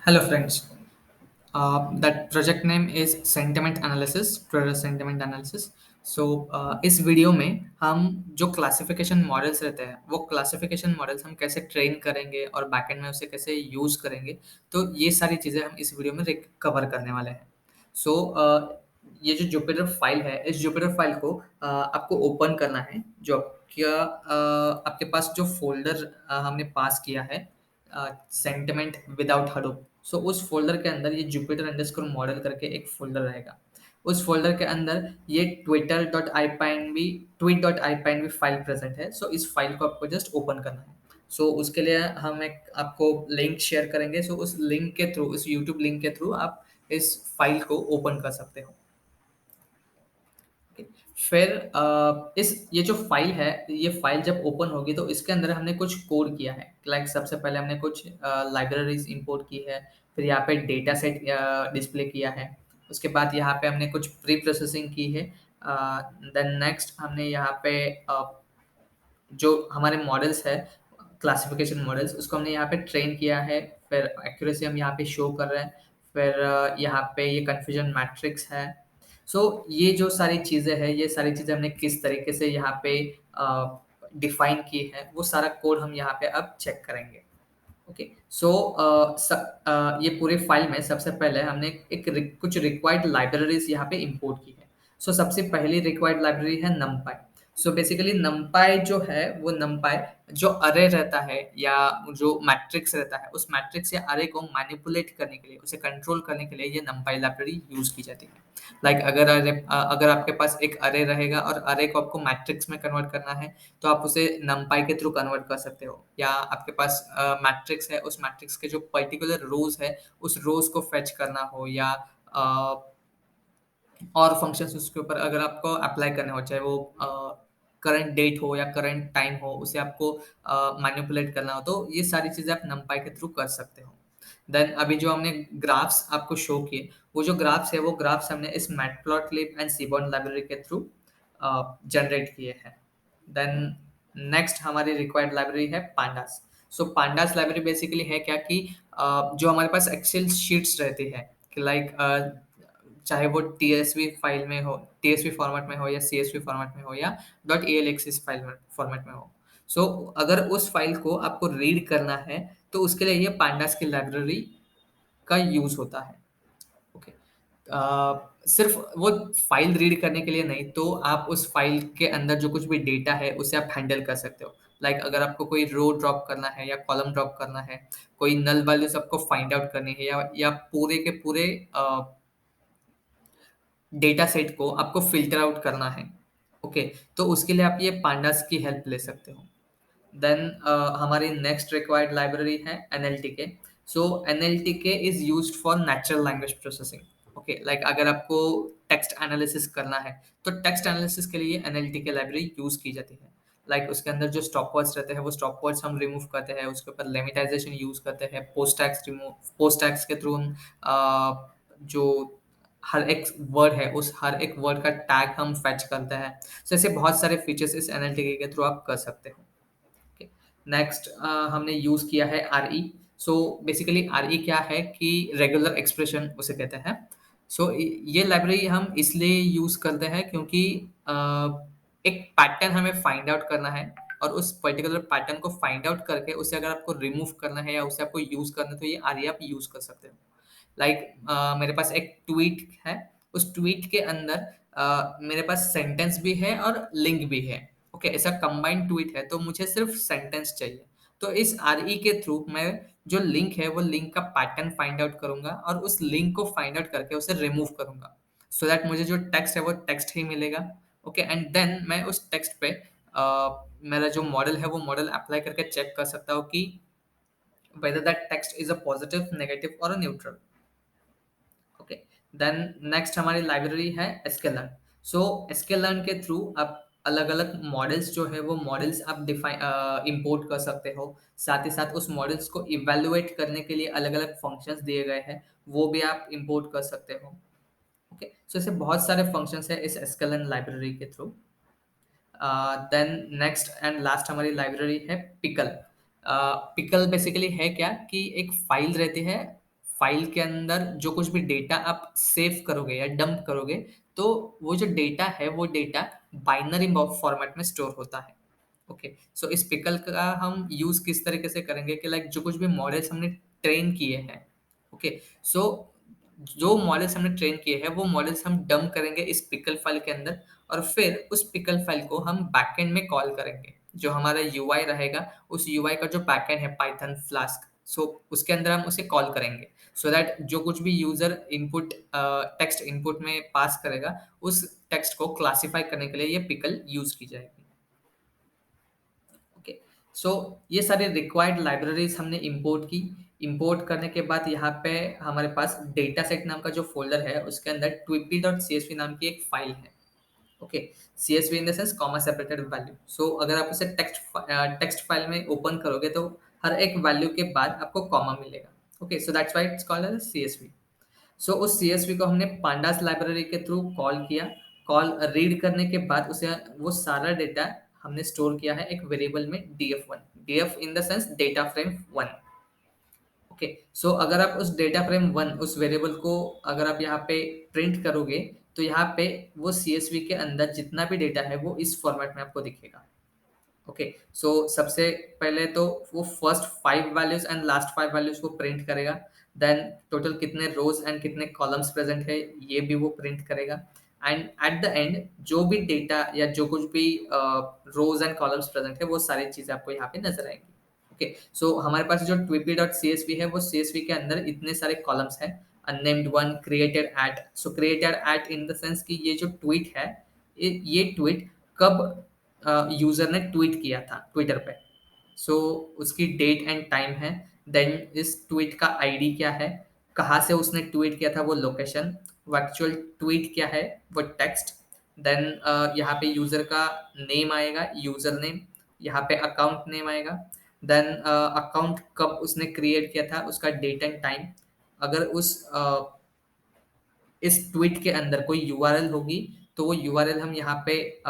Hello, friends. That project name is Sentiment Analysis, Twitter Sentiment Analysis. इस video में हम जो क्लासिफिकेशन मॉडल्स रहते हैं वो क्लासिफिकेशन मॉडल्स हम कैसे ट्रेन करेंगे और बैकएंड में उसे कैसे यूज़ करेंगे, तो ये सारी चीज़ें हम इस वीडियो में कवर करने वाले हैं। सो ये जो जुपिटर फाइल है, इस जुपिटर फाइल को आपको ओपन करना है। जो आपके पास जो फ़ोल्डर हमने पास किया है, सेंटिमेंट विदाउट हडूप, सो उस फ़ोल्डर के अंदर ये जुपिटर अंडरस्कोर मॉडल करके एक फ़ोल्डर रहेगा। उस फ़ोल्डर के अंदर ये ट्वीट.ipynb फ़ाइल प्रेज़ेंट है। सो इस फ़ाइल को आपको जस्ट ओपन करना है। सो उसके लिए हम एक आपको लिंक शेयर करेंगे। सो उस लिंक के थ्रू, इस यूट्यूब लिंक के थ्रू आप इस फ़ाइल को ओपन कर सकते हो। ओके। फिर इस ये जो फ़ाइल है, ये फ़ाइल जब ओपन होगी तो इसके अंदर हमने कुछ कोड किया है। लाइक सबसे पहले हमने कुछ लाइब्रेरीज़ इंपोर्ट की है, फिर यहाँ पे डेटा सेट डिस्प्ले किया है। उसके बाद यहाँ पे हमने कुछ प्री प्रोसेसिंग की है। देन नेक्स्ट हमने यहाँ पे जो हमारे मॉडल्स है, क्लासिफिकेशन मॉडल्स, उसको हमने यहाँ पे ट्रेन किया है। फिर एक्यूरेसी हम यहाँ पे शो कर रहे हैं। फिर यहाँ पे ये कन्फ्यूजन मैट्रिक्स है। सो ये जो सारी चीज़ें हैं, ये सारी चीज़ें हमने किस तरीके से यहाँ पे डिफाइन की है, वो सारा कोड हम यहाँ पे अब चेक करेंगे। ओके। ये पूरे फाइल में सबसे पहले हमने कुछ रिक्वायर्ड लाइब्रेरीज यहाँ पे इंपोर्ट की है। सबसे पहली रिक्वायर्ड लाइब्रेरी है numpy। बेसिकली numpy जो है वो numpy जो अरे रहता है या जो मैट्रिक्स रहता है, उस मैट्रिक्स या अरे को मैनिपुलेट करने के लिए, उसे कंट्रोल करने के लिए ये numpy लाइब्रेरी यूज की जाती है। अगर आपके पास एक अरे रहेगा और अरे को आपको मैट्रिक्स में कन्वर्ट करना है, तो आप उसे numpy के थ्रू कन्वर्ट कर सकते हो। या आपके पास मैट्रिक्स है, उस मैट्रिक्स के जो पर्टिकुलर रोज है, उस रोज को फेच करना हो, या और फंक्शंस उसके ऊपर अगर आपको अप्लाई करने हो, चाहे वो करंट डेट हो या करंट टाइम हो, उसे आपको मैनिपुलेट करना हो, तो ये सारी चीज़ें आप numpy के थ्रू कर सकते हो। देन अभी जो हमने ग्राफ्स आपको शो किए, वो जो ग्राफ्स है, वो ग्राफ्स हमने इस मैटप्लॉटलिब एंड सीबॉर्न लाइब्रेरी के थ्रू जनरेट किए हैं। देन नेक्स्ट हमारी रिक्वायर्ड लाइब्रेरी है pandas। pandas लाइब्रेरी बेसिकली है क्या कि जो हमारे पास एक्सेल शीट्स रहती है, कि चाहे वो टीएसवी फाइल में हो, टीएसवी फॉर्मेट में हो, या सीएसवी फॉर्मेट में हो, या .alxs फाइल में फॉर्मेट में हो। अगर उस फाइल को आपको रीड करना है, तो उसके लिए ये पांडास की लाइब्रेरी का यूज होता है। ओके। सिर्फ वो फाइल रीड करने के लिए नहीं, तो आप उस फाइल के अंदर जो कुछ भी डेटा है उसे आप हैंडल कर सकते हो। अगर आपको कोई रो ड्रॉप करना है या कॉलम ड्रॉप करना है, कोई नल वैल्यूज आपको फाइंड आउट करनी है, या पूरे के पूरे डेटा सेट को आपको फ़िल्टर आउट करना है, ओके, तो उसके लिए आप ये पांडास की हेल्प ले सकते हो। देन हमारी नेक्स्ट रिक्वायर्ड लाइब्रेरी है NLTK. NLTK is used for natural language processing. Okay, अगर आपको टेक्स्ट एनालिसिस करना है, तो टेक्स्ट एनालिसिस के लिए एनएलटीके लाइब्रेरी यूज़ की जाती है। उसके अंदर जो स्टॉप वर्ड्स रहते हैं, वो स्टॉप वर्ड्स हम रिमूव करते हैं, उसके ऊपर लेमिटाइजेशन यूज़ करते हैं, पोस्ट टैग्स के थ्रू हम जो हर एक वर्ड है, उस हर एक वर्ड का टैग हम फेच करते हैं। ऐसे बहुत सारे फीचर्स इस एनएलटीके के थ्रू आप कर सकते हो। ओके। नेक्स्ट हमने यूज़ किया है आरई। बेसिकली आरई क्या है कि रेगुलर एक्सप्रेशन उसे कहते हैं। ये लाइब्रेरी हम इसलिए यूज़ करते हैं क्योंकि अ, एक पैटर्न हमें फाइंड आउट करना है, और उस पर्टिकुलर पैटर्न को फाइंड आउट करके उसे अगर आपको रिमूव करना है या उसे आपको यूज़ करना है, तो ये आरई आप यूज़ कर सकते हो। मेरे पास एक ट्वीट है, उस ट्वीट के अंदर मेरे पास सेंटेंस भी है और लिंक भी है। ओके, ऐसा कंबाइंड ट्वीट है, तो मुझे सिर्फ सेंटेंस चाहिए। तो इस आरई के थ्रू मैं जो लिंक है, वो लिंक का पैटर्न फाइंड आउट करूँगा और उस लिंक को फाइंड आउट करके उसे रिमूव करूँगा। सो दैट मुझे जो टेक्स्ट है, वो टेक्स्ट ही मिलेगा। ओके, एंड देन मैं उस टेक्स्ट पे मेरा जो मॉडल है, वो मॉडल अप्लाई करके चेक कर सकता हूँ कि whether that text is a positive, negative or a neutral। Okay. Then next हमारी लाइब्रेरी है sklearn। sklearn के थ्रू आप अलग अलग मॉडल्स जो है, वो मॉडल्स आप डिफाइन इंपोर्ट कर सकते हो। साथ ही साथ उस मॉडल्स को इवेलुएट करने के लिए अलग अलग फंक्शंस दिए गए हैं, वो भी आप इंपोर्ट कर सकते हो। ओके। ऐसे बहुत सारे फंक्शंस है इस sklearn लाइब्रेरी के through. Then next and last हमारी लाइब्रेरी है पिकल। पिकल बेसिकली है क्या कि एक फाइल रहती है, फाइल के अंदर जो कुछ भी डेटा आप सेव करोगे या डंप करोगे, तो वो जो डेटा है वो डेटा बाइनरी फॉर्मेट में स्टोर होता है। ओके, सो इस पिकल का हम यूज किस तरीके से करेंगे कि लाइक जो कुछ भी मॉडल्स हमने ट्रेन किए हैं, ओके, सो जो मॉडल्स हमने ट्रेन किए हैं वो मॉडल्स हम डंप करेंगे इस पिकल फाइल के अंदर, और फिर उस पिकल फाइल को हम बैकएंड में कॉल करेंगे। जो हमारा यूआई रहेगा, उस यूआई का जो बैकएंड है पाइथन फ्लास्क, सो उसके अंदर हम उसे कॉल करेंगे, सो दैट जो कुछ भी यूजर इनपुट टेक्स्ट इनपुट में पास करेगा, उस टेक्स्ट को क्लासिफाई करने के लिए ये पिकल यूज की जाएगी। ओके, सो ये सारी रिक्वायर्ड लाइब्रेरीज हमने इंपोर्ट की। इंपोर्ट करने के बाद यहाँ पे हमारे पास डेटा सेट नाम का जो फोल्डर है उसके अंदर twippy.csv नाम की एक फाइल है। Okay, CSV in the sense comma separated value. So अगर आप उसे टेक्स्ट फाइल में ओपन करोगे तो हर एक वैल्यू के बाद आपको कॉमा मिलेगा। Okay, so that's why it's called as CSV। So उस CSV को हमने पांडास लाइब्रेरी के थ्रू कॉल किया। कॉल रीड करने के बाद उसे वो सारा डेटा हमने स्टोर किया है एक वेरिएबल में df1, df in the sense data frame 1। Okay, so अगर आप उस डेटा फ्रेम 1 उस वेरिएबल को अगर आप यहाँ पे प्रिंट करोगे, तो यहाँ पे वो CSV के अंदर जितना भी डेटा है वो इस फॉर्मेट में आपको दिखेगा। ओके, सो सबसे पहले तो वो first 5 values and last 5 values को प्रिंट करेगा। देन टोटल कितने रोज एंड कितने कॉलम्स प्रेजेंट है ये भी वो प्रिंट करेगा। एंड एट द एंड जो भी डेटा या जो कुछ भी रोज एंड कॉलम्स प्रेजेंट है वो सारी चीजें आपको यहाँ पे नजर आएंगी। ओके, सो हमारे पास जो twippy.csv है वो CSV के अंदर इतने सारे कॉलम्स हैं। Unnamed one, created at, so created at in the sense कि ये जो ट्वीट है, ये ट्वीट कब यूजर ने ट्वीट किया था ट्विटर पे, सो उसकी डेट एंड टाइम है। देन इस ट्वीट का आईडी क्या है, कहाँ से उसने ट्वीट किया था वो लोकेशन, वर्चुअल ट्वीट क्या है वो टेक्स्ट। देन यहाँ पे यूजर का नेम आएगा, यूजर नेम, यहाँ पे अकाउंट नेम आएगा। देन अकाउंट कब उसने क्रिएट किया था उसका डेट एंड टाइम। अगर इस ट्वीट के अंदर कोई यूआरएल होगी तो वो यूआरएल हम यहाँ पे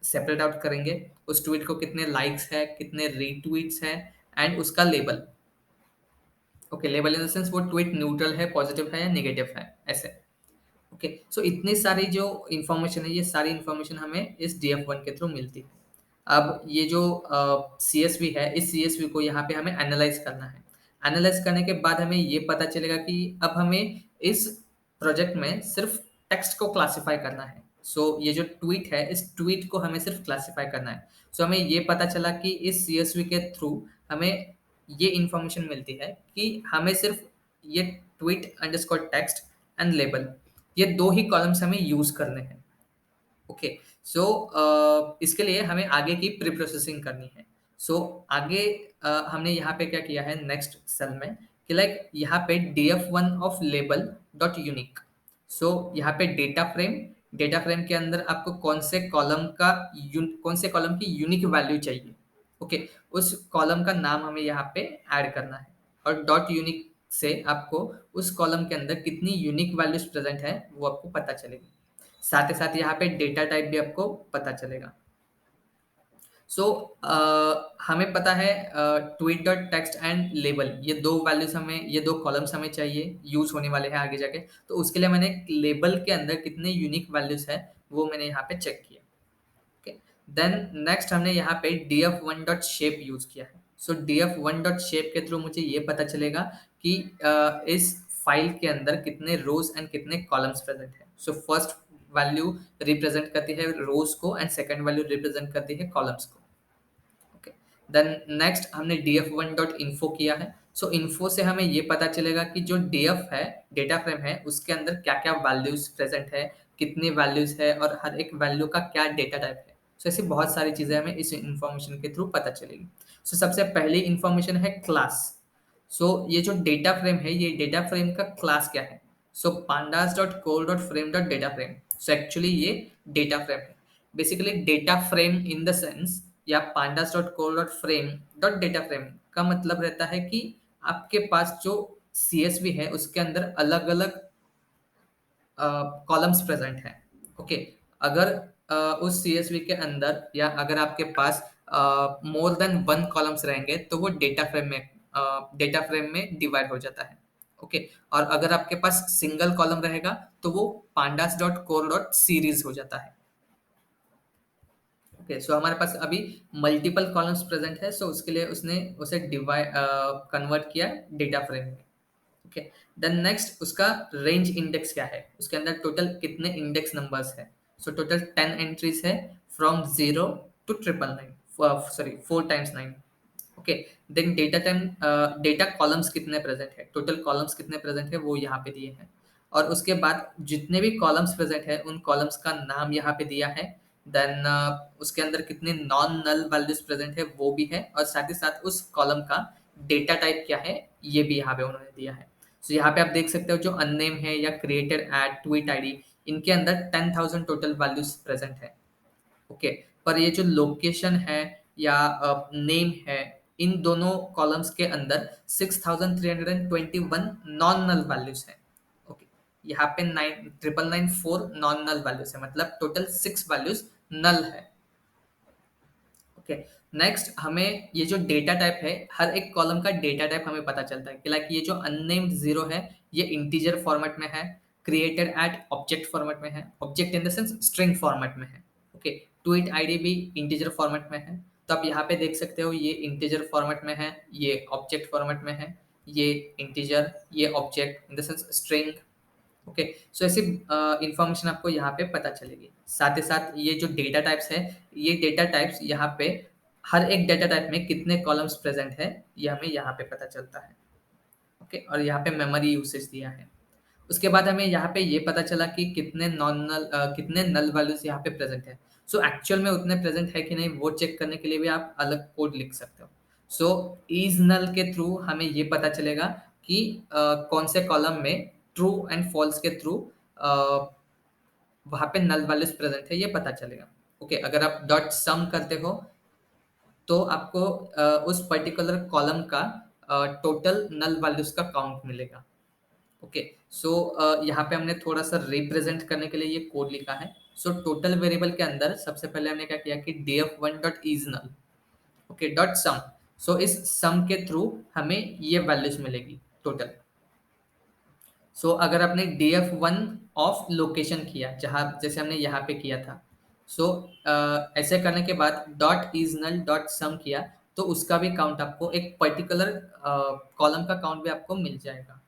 सेपरेट आउट करेंगे। उस ट्वीट को कितने लाइक्स है, कितने रीट्वीट्स है, एंड उसका label. Okay, label in the sense वो ट्वीट न्यूट्रल है, पॉजिटिव है या नेगेटिव है, ऐसे। ओके, सो इतनी सारी जो इन्फॉर्मेशन है ये सारी इन्फॉर्मेशन हमें इस DF1 के थ्रू मिलती है। अब ये जो CSV है, इस CSV को यहाँ पे हमें एनालाइज करना है। एनालाइज करने के बाद हमें ये पता चलेगा कि अब हमें इस प्रोजेक्ट में सिर्फ टेक्स्ट को क्लासिफाई करना है। सो ये जो ट्वीट है इस ट्वीट को हमें सिर्फ क्लासिफाई करना है। सो हमें ये पता चला कि इस CSV के थ्रू हमें ये इंफॉर्मेशन मिलती है कि हमें सिर्फ ये tweet underscore text and label, ये दो ही कॉलम्स हमें यूज करने हैं। ओके, सो इसके लिए हमें आगे की प्री प्रोसेसिंग करनी है। सो आगे हमने यहाँ पे क्या किया है नेक्स्ट सेल में कि लाइक यहाँ पे df1 of label dot unique. So यहाँ पे डेटा फ्रेम के अंदर आपको कौन से कॉलम की यूनिक वैल्यू चाहिए। ओके, उस कॉलम का नाम हमें यहाँ पे ऐड करना है, और डॉट यूनिक से आपको उस कॉलम के अंदर कितनी यूनिक वैल्यूज प्रेजेंट है वो आपको पता चलेगी। साथ ही साथ यहाँ पे डेटा टाइप भी आपको पता चलेगा। सो हमें पता है tweet dot text and label, ये दो वैल्यूज हमें, ये दो कॉलम्स हमें चाहिए, यूज होने वाले हैं आगे जाके। तो उसके लिए मैंने लेबल के अंदर कितने यूनिक वैल्यूज है वो मैंने यहाँ पे चेक किया। ओके, देन नेक्स्ट हमने यहाँ पे df1.shape यूज किया है। सो df1.shape के थ्रू मुझे ये पता चलेगा कि इस फाइल के अंदर कितने रोज एंड कितने कॉलम्स प्रेजेंट है। सो फर्स्ट वैल्यू रिप्रेजेंट करती है रोज को एंड सेकंड वैल्यू रिप्रेजेंट करती है कॉलम्स को। ओके, देन नेक्स्ट हमने df1.info किया है। सो इन्फो से हमें ये पता चलेगा कि जो df है, डेटा फ्रेम है, उसके अंदर क्या क्या वैल्यूज प्रेजेंट है, कितनी वैल्यूज है, और हर एक वैल्यू का क्या डेटा टाइप है। सो ऐसी बहुत सारी चीजें हमें इस इंफॉर्मेशन के थ्रू पता चलेगी। सो सबसे पहली इंफॉर्मेशन है क्लास। सो ये जो डेटा फ्रेम है ये डेटा फ्रेम का क्लास क्या है। सो pandas.core.frame.dataFrame, सो एक्चुअली ये डेटा फ्रेम है। Basically data frame in the sense या pandas.core.frame.dataFrame का मतलब रहता है कि आपके पास जो CSV है उसके अंदर अलग अलग कॉलम्स प्रेजेंट हैं। ओके, अगर उस CSV के अंदर या अगर आपके पास मोर देन वन कॉलम्स रहेंगे तो वो डेटा फ्रेम में डिवाइड हो जाता है। ओके। और अगर आपके पास सिंगल कॉलम रहेगा तो वो pandas dot core dot series हो जाता है। ओके, सो हमारे पास अभी मल्टीपल कॉलम्स प्रेजेंट है, सो उसके लिए उसने उसे डिवाइड कन्वर्ट किया डेटा फ्रेम में। ओके, देन नेक्स्ट उसका रेंज इंडेक्स क्या है, उसके अंदर टोटल कितने इंडेक्स नंबर्स है। सो टोटल 10 एंट्रीज है from 0 to 999, sorry 4 times 9। Okay, then data time, data columns कितने प्रेजेंट है, टोटल कॉलम्स कितने प्रेजेंट है वो यहाँ पे दिए हैं। और उसके बाद जितने भी कॉलम्स प्रेजेंट है उन कॉलम्स का नाम यहाँ पे दिया है। देन उसके अंदर कितने नॉन नल वैल्यूज प्रेजेंट है वो भी है, और साथ ही साथ उस कॉलम का डेटा टाइप क्या है ये भी यहाँ पे उन्होंने दिया है। सो यहाँ पे आप देख सकते हो जो अननेम है या क्रिएटेड एट ट्वीट आईडी, इनके अंदर 10,000 टोटल वैल्यूज प्रेजेंट है। ओके, पर ये जो लोकेशन है या नेम है, इन दोनों कॉलम्स के अंदर 6,321 नॉन नल वैल्यूज है। ओके, यहाँ पे 9,994 नॉन नल वैल्यूज है, मतलब टोटल 6 वैल्यूज नल है। ओके, नेक्स्ट हमें ये जो डेटा टाइप है, हर एक कॉलम का डेटा टाइप हमें पता चलता है कि लाइक ये जो अननेम्ड जीरो है ये इंटीजर फॉर्मेट में है, क्रिएटेड एट ऑब्जेक्ट फॉर्मेट में है, object in the sense string format में है। ओके, ट्वीट आईडी भी इंटीजर फॉर्मेट में है, तो आप यहाँ पे देख सकते हो ये इंटीजर फॉर्मेट में है, ये ऑब्जेक्ट फॉर्मेट में है, ये इंटीजर, ये object in the sense string. Okay, so ऐसी इंफॉर्मेशन आपको यहाँ पे पता चलेगी। साथ ही साथ ये जो डेटा टाइप्स है, ये डेटा टाइप्स यहाँ पे हर एक डेटा टाइप में कितने कॉलम्स प्रेजेंट है ये हमें यहाँ पे पता चलता है। ओके, और यहाँ पे मेमोरी यूसेज दिया है। उसके बाद हमें यहाँ पे ये पता चला कि कितने कितने नल वैल्यूज यहाँ पे प्रेजेंट है। सो एक्चुअल में उतने प्रेजेंट है कि नहीं वो चेक करने के लिए भी आप अलग कोड लिख सकते हो। सो इज नल के थ्रू हमें ये पता चलेगा कि कौन से कॉलम में ट्रू एंड फॉल्स के थ्रू वहां पे नल वैल्यूज प्रेजेंट है ये पता चलेगा। ओके, अगर आप डॉट सम करते हो तो आपको उस पर्टिकुलर कॉलम का टोटल नल वैल्यूज का काउंट मिलेगा। ओके, सो यहाँ पे हमने थोड़ा सा रिप्रेजेंट करने के लिए ये कोड लिखा है। सो टोटल वेरिएबल के अंदर सबसे पहले हमने क्या किया कि df1 dot is null, okay, dot sum. So इस सम के थ्रू हमें ये वैल्यूज मिलेगी टोटल। सो अगर आपने df1 ऑफ लोकेशन किया जहाँ जैसे हमने यहाँ पे किया था, सो ऐसे करने के बाद डॉट इज नल डॉट सम किया तो उसका भी काउंट आपको एक पर्टिकुलर कॉलम का काउंट भी आपको मिल जाएगा।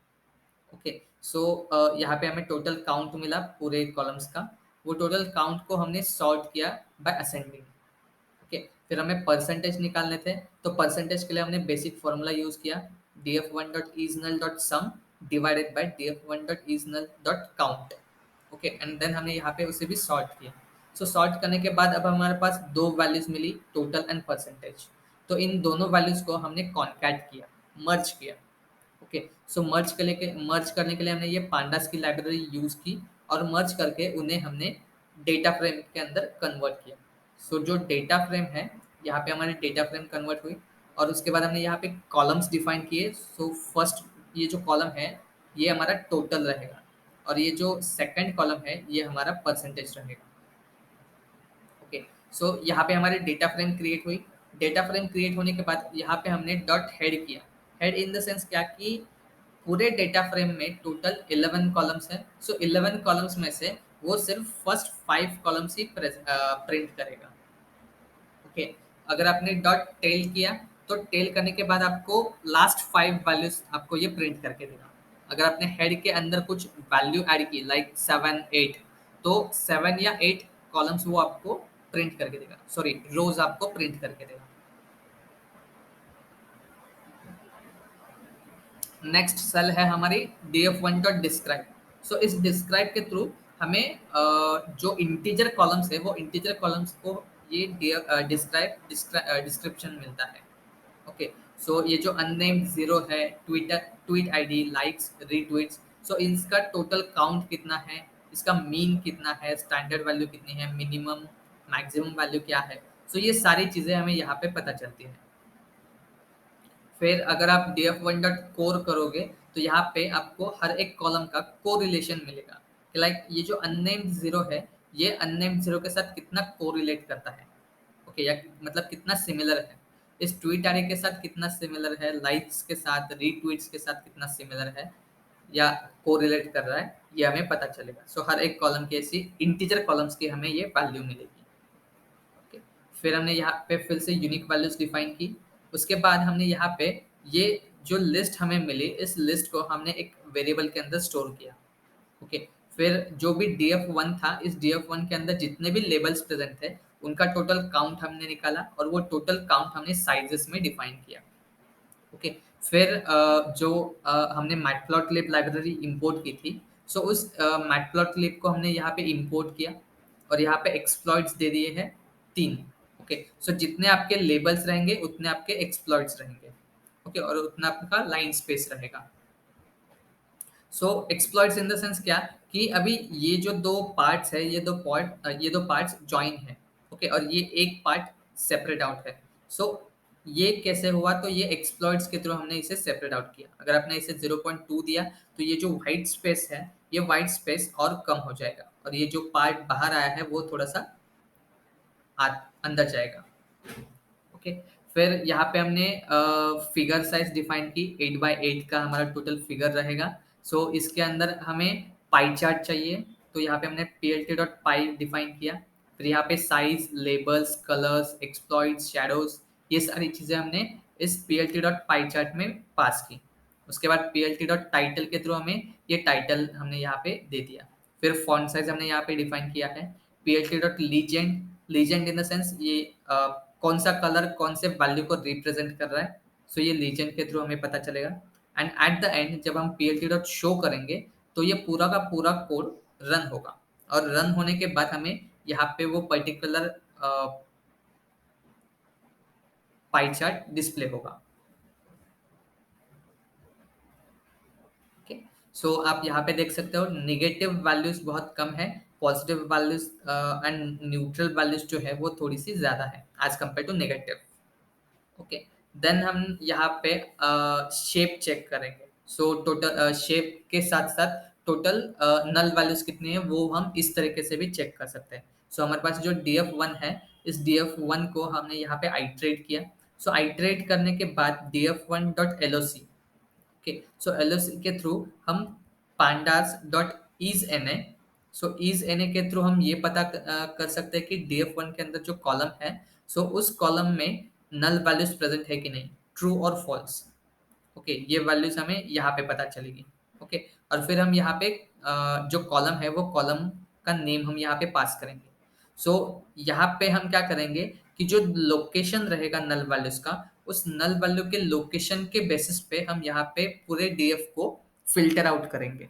ओके, सो यहाँ पे हमें टोटल काउंट मिला पूरे कॉलम्स का। वो टोटल काउंट को हमने सॉर्ट किया बाय असेंडिंग। ओके, फिर हमें परसेंटेज निकालने थे, तो परसेंटेज के लिए हमने बेसिक फॉर्मूला यूज किया, df1 dot is null dot sum divided by df1 dot is null dot count. Okay, and then हमने यहाँ पे उसे भी सॉर्ट किया। सो सॉर्ट करने के बाद अब हमारे पास दो वैल्यूज मिली, टोटल एंड परसेंटेज। तो इन दोनों वैल्यूज को हमने कॉन्कैट किया, मर्ज किया। ओके, सो मर्ज करने के लिए हमने ये पांडास की लाइब्रेरी यूज की, और मर्ज करके उन्हें हमने डेटा फ्रेम के अंदर कन्वर्ट किया। सो जो डेटा फ्रेम है, यहाँ पे हमारी डेटा फ्रेम कन्वर्ट हुई, और उसके बाद हमने यहाँ पे कॉलम्स डिफाइन किए। सो फर्स्ट ये जो कॉलम है ये हमारा टोटल रहेगा, और ये जो सेकंड कॉलम है ये हमारा परसेंटेज रहेगा। ओके, सो यहाँ पे हमारी डेटा फ्रेम क्रिएट हुई। डेटा फ्रेम क्रिएट होने के बाद यहाँ पे हमने डॉट हेड किया। हेड इन द सेंस क्या कि पूरे डेटा फ्रेम में टोटल 11 कॉलम्स हैं। सो 11 कॉलम्स में से वो सिर्फ फर्स्ट 5 कॉलम्स ही प्रिंट करेगा। ओके, अगर आपने डॉट टेल किया तो टेल करने के बाद आपको लास्ट 5 वैल्यूज आपको ये प्रिंट करके देगा। अगर आपने हेड के अंदर कुछ वैल्यू ऐड की लाइक 7 8, तो 7 या 8 कॉलम्स वो आपको प्रिंट करके देगा, सॉरी रोज आपको प्रिंट करके देगा। नेक्स्ट सेल है हमारी df1 डॉट डिस्क्राइब। सो इस डिस्क्राइब के थ्रू हमें जो इंटीजर कॉलम्स है वो इंटीजर कॉलम्स को ये डिस्क्रिप्शन मिलता है। ओके, सो ये जो अननेम्ड जीरो है, Twitter tweet ID, likes, retweets, so इसका टोटल काउंट कितना है, इसका मीन कितना है, स्टैंडर्ड वैल्यू कितनी है, मिनिमम मैक्सिमम वैल्यू क्या है, सो ये सारी चीज़ें हमें यहाँ पे पता चलती हैं। फिर अगर आप df1 डॉट कोर करोगे तो यहाँ पे आपको हर एक कॉलम का कोरिलेशन मिलेगा कि लाइक ये जो अननेम्ड जीरो है ये अननेम्ड जीरो के साथ कितना कोरिलेट करता है। ओके, या मतलब कितना सिमिलर है, इस ट्वीट आईडी के साथ कितना सिमिलर है, लाइक्स के साथ, रीट्वीट्स के साथ कितना सिमिलर है। या कोरिलेट कर रहा है, ये हमें पता चलेगा। सो हर एक कॉलम की ऐसी इंटीजर कॉलम्स की हमें ये वैल्यू मिलेगी। ओके, फिर हमने यहाँ पे फिर से यूनिक वैल्यूज डिफाइन की। उसके बाद हमने यहाँ पे ये जो लिस्ट हमें मिली, इस लिस्ट को हमने एक वेरिएबल के अंदर स्टोर किया। ओके, फिर जो भी df1 था, इस df1 के अंदर जितने भी लेबल्स प्रेजेंट थे उनका टोटल काउंट हमने निकाला और वो टोटल काउंट हमने साइजेस में डिफाइन किया। ओके, फिर जो हमने मैटप्लॉटलिब लाइब्रेरी इंपोर्ट की थी, सो उस मैटप्लॉटलिब को हमने यहाँ पे इंपोर्ट किया और यहाँ पे एक्सप्लॉइट्स दे दिए हैं 3। ओके, सो जितने आपके लेबल्स रहेंगे उतने आपके एक्सप्लॉइट्स रहेंगे। ओके, और उतना आपका लाइन स्पेस रहेगा। सो एक्सप्लॉइट्स इन द सेंस क्या, कि अभी ये जो दो पार्ट्स है, ये दो पार्ट्स जॉइन है। ओके, और ये एक पार्ट सेपरेट आउट है। सो ये कैसे हुआ, तो ये एक्सप्लॉइट्स के थ्रू हमने इसे सेपरेट आउट किया। अगर आपने इसे 0.2 दिया तो ये जो वाइट स्पेस है, ये वाइट स्पेस और कम हो जाएगा और ये जो पार्ट बाहर आया है वो थोड़ा सा अंदर जाएगा। ओके, फिर यहाँ पे हमने फिगर साइज डिफाइन की। 8x8 का हमारा टोटल फिगर रहेगा। सो इसके अंदर हमें पाई चार्ट चाहिए, तो यहाँ पे हमने plt.py डिफाइन किया। फिर यहाँ पे size, labels, colours, exploits, shadows, ये सारी चीजें हमने इस plt.py चार्ट में पास की। उसके बाद plt.title के थ्रू हमें ये टाइटल हमने यहाँ पे दे दिया। फिर फॉन्ट साइज हमने यहाँ पे डिफाइन किया है। plt.legend, legend in the sense ये कौन सा कलर कौन से वैल्यू को रिप्रेजेंट कर रहा है, सो ये लीजेंड के थ्रू हमें पता चलेगा। एंड एट द एंड जब हम plt डॉट शो करेंगे तो ये पूरा का पूरा कोड रन होगा और रन होने के बाद हमें यहाँ पे वो पर्टिकुलर पाई चार्ट डिस्प्ले होगा। ओके, सो आप यहाँ पे देख सकते हो निगेटिव वैल्यूज बहुत कम है, positive values and neutral values जो है वो थोड़ी सी ज्यादा है as compare to negative. Okay, then हम यहाँ पे शेप चेक करेंगे। सो टोटल शेप के साथ साथ टोटल नल वैल्यूज कितनी है वो हम इस तरीके से भी चेक कर सकते हैं। सो हमारे पास जो df1 है, इस df1 को हमने यहाँ पे आइट्रेट किया। सो आइट्रेट करने के बाद df1.loc, ओके, सो एलओसी के थ्रू हम pandas dot is N A, so is N A के थ्रू हम ये पता कर सकते हैं कि df1 के अंदर जो कॉलम है, सो उस कॉलम में नल वैल्यूज प्रेजेंट है कि नहीं, ट्रू और फॉल्स। ओके, ये वैल्यूज हमें यहाँ पे पता चलेगी। ओके, और फिर हम यहाँ पे जो कॉलम है वो कॉलम का नेम हम यहाँ पे पास करेंगे। सो यहाँ पे हम क्या करेंगे कि जो लोकेशन रहेगा नल वैल्यूज का, उस नल वैल्यू के लोकेशन के बेसिस पे हम यहाँ पे पूरे डीएफ को फिल्टर आउट करेंगे।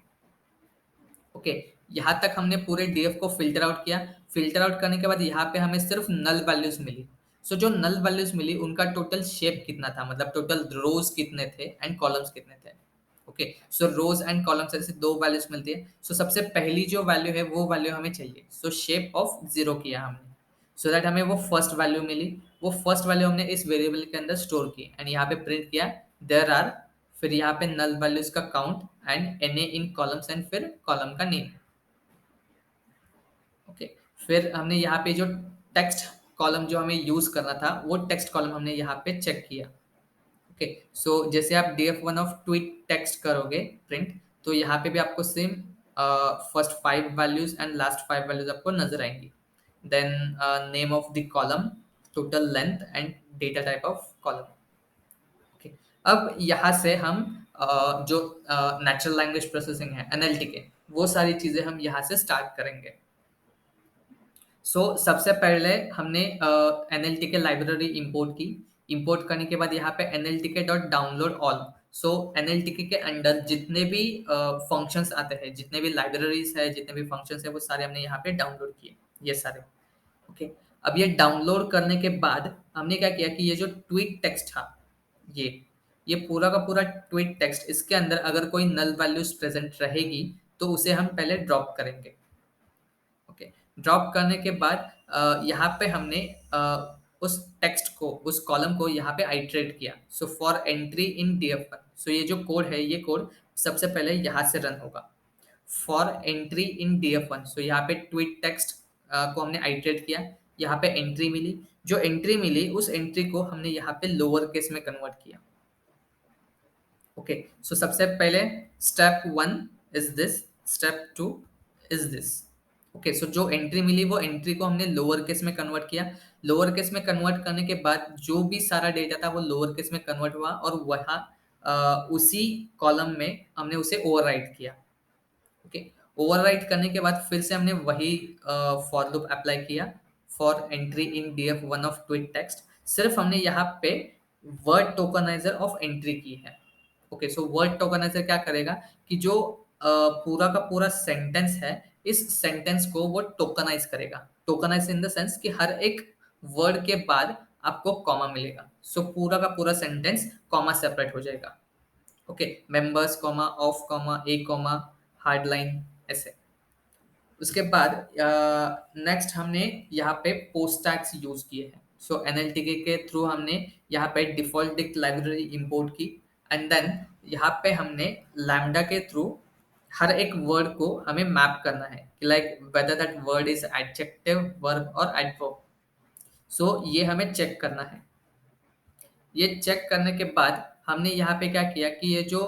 ओके, यहाँ तक हमने पूरे डीएफ को फिल्टर आउट किया। फिल्टर आउट करने के बाद यहाँ पे हमें सिर्फ नल वैल्यूज मिली। सो जो नल वैल्यूज मिली उनका टोटल शेप कितना था, मतलब टोटल रोज कितने थे एंड कॉलम्स कितने थे। Okay, so rows and columns ऐसे दो वैल्यूज मिलती है। सो सबसे पहली जो वैल्यू है वो वैल्यू हमें चाहिए। सो शेप ऑफ 0 किया हमने, सो दैट हमें वो फर्स्ट वैल्यू मिली। वो फर्स्ट वैल्यू हमने इस वेरिएबल के अंदर स्टोर की एंड यहाँ पे प्रिंट किया देयर आर, फिर यहाँ पे नल वैल्यूज का count and N A in columns and फिर कॉलम का नेम। ओके, फिर हमने यहाँ पे जो टेक्स्ट कॉलम जो हमें यूज करना था वो टेक्स्ट कॉलम हमने यहाँ पे चेक किया। ओके, सो जैसे आप df1 ऑफ ट्वीट टेक्स्ट करोगे प्रिंट, तो यहाँ पे भी आपको same first 5 values and last 5 values आपको नजर आएंगी। Then name of the column, total length and data type of column. Okay, अब यहाँ से हम जो नेचुरल लैंग्वेज प्रोसेसिंग है एनएलटीके, वो सारी चीजें हम यहाँ से स्टार्ट करेंगे। सबसे पहले हमने एनएलटीके लाइब्रेरी इंपोर्ट की। इंपोर्ट करने के बाद यहाँ पे एनएलटीके डॉट डाउनलोड ऑल, सो एनएलटीके के अंडर जितने भी फंक्शंस आते हैं, जितने भी लाइब्रेरीज है, जितने भी फंक्शंस है, वो सारे हमने यहाँ पे डाउनलोड किए, ये सारे। ओके, अब ये डाउनलोड करने के बाद हमने क्या किया कि ये जो ट्वीट टेक्स्ट था, ये ये पूरा का पूरा ट्वीट टेक्स्ट, इसके अंदर अगर कोई नल वैल्यूज प्रेजेंट रहेगी तो उसे हम पहले ड्रॉप करेंगे। ओके, ड्रॉप करने के बाद यहाँ पे हमने उस टेक्स्ट को, उस कॉलम को यहाँ पे आइट्रेट किया। So for entry in df1, सो ये जो कोड है, ये कोड सबसे पहले यहाँ से रन होगा। फॉर एंट्री इन df1, सो यहाँ पे ट्वीट टेक्स्ट को हमने आइट्रेट किया, यहाँ पे एंट्री मिली। जो एंट्री मिली उस एंट्री को हमने यहाँ पे लोअर केस में कन्वर्ट किया। ओके, सो सबसे पहले step 1 is this, step 2 is this. Okay, so जो एंट्री मिली वो एंट्री को हमने लोअर केस में कन्वर्ट किया। लोअर केस में कन्वर्ट करने के बाद जो भी सारा डेटा था वो लोअर केस में कन्वर्ट हुआ और वहाँ उसी कॉलम में हमने उसे ओवरराइट किया। ओके, ओवरराइट करने के बाद फिर से हमने वही फॉर लूप अप्लाई किया for entry in df1 of tweet text. सिर्फ हमने यहाँ पे वर्ड टोकनाइजर ऑफ एंट्री की है। ओके, सो वर्ड टोकनाइजर क्या करेगा कि जो पूरा का पूरा सेंटेंस है, इस सेंटेंस को वो टोकनाइज करेगा। टोकनाइज इन द सेंस कि हर एक वर्ड के बाद आपको कॉमा मिलेगा। सो पूरा का पूरा सेंटेंस कॉमा सेपरेट हो जाएगा। Okay, members comma of comma A comma hard line ऐसे। उसके बाद नेक्स्ट हमने यहाँ पे पोस्ट टैग्स यूज किए हैं। सो एनएलटीके के थ्रू हमने यहाँ पे डिफॉल्ट डिक्ट लाइब्रेरी इंपोर्ट की एंड देन यहाँ पे हमने लैम्डा के थ्रू हर एक वर्ड को हमें मैप करना है कि like whether that word is adjective verb और एडवर्ब। सो ये हमें चेक करना है। ये चेक करने के बाद हमने यहाँ पे क्या किया कि ये जो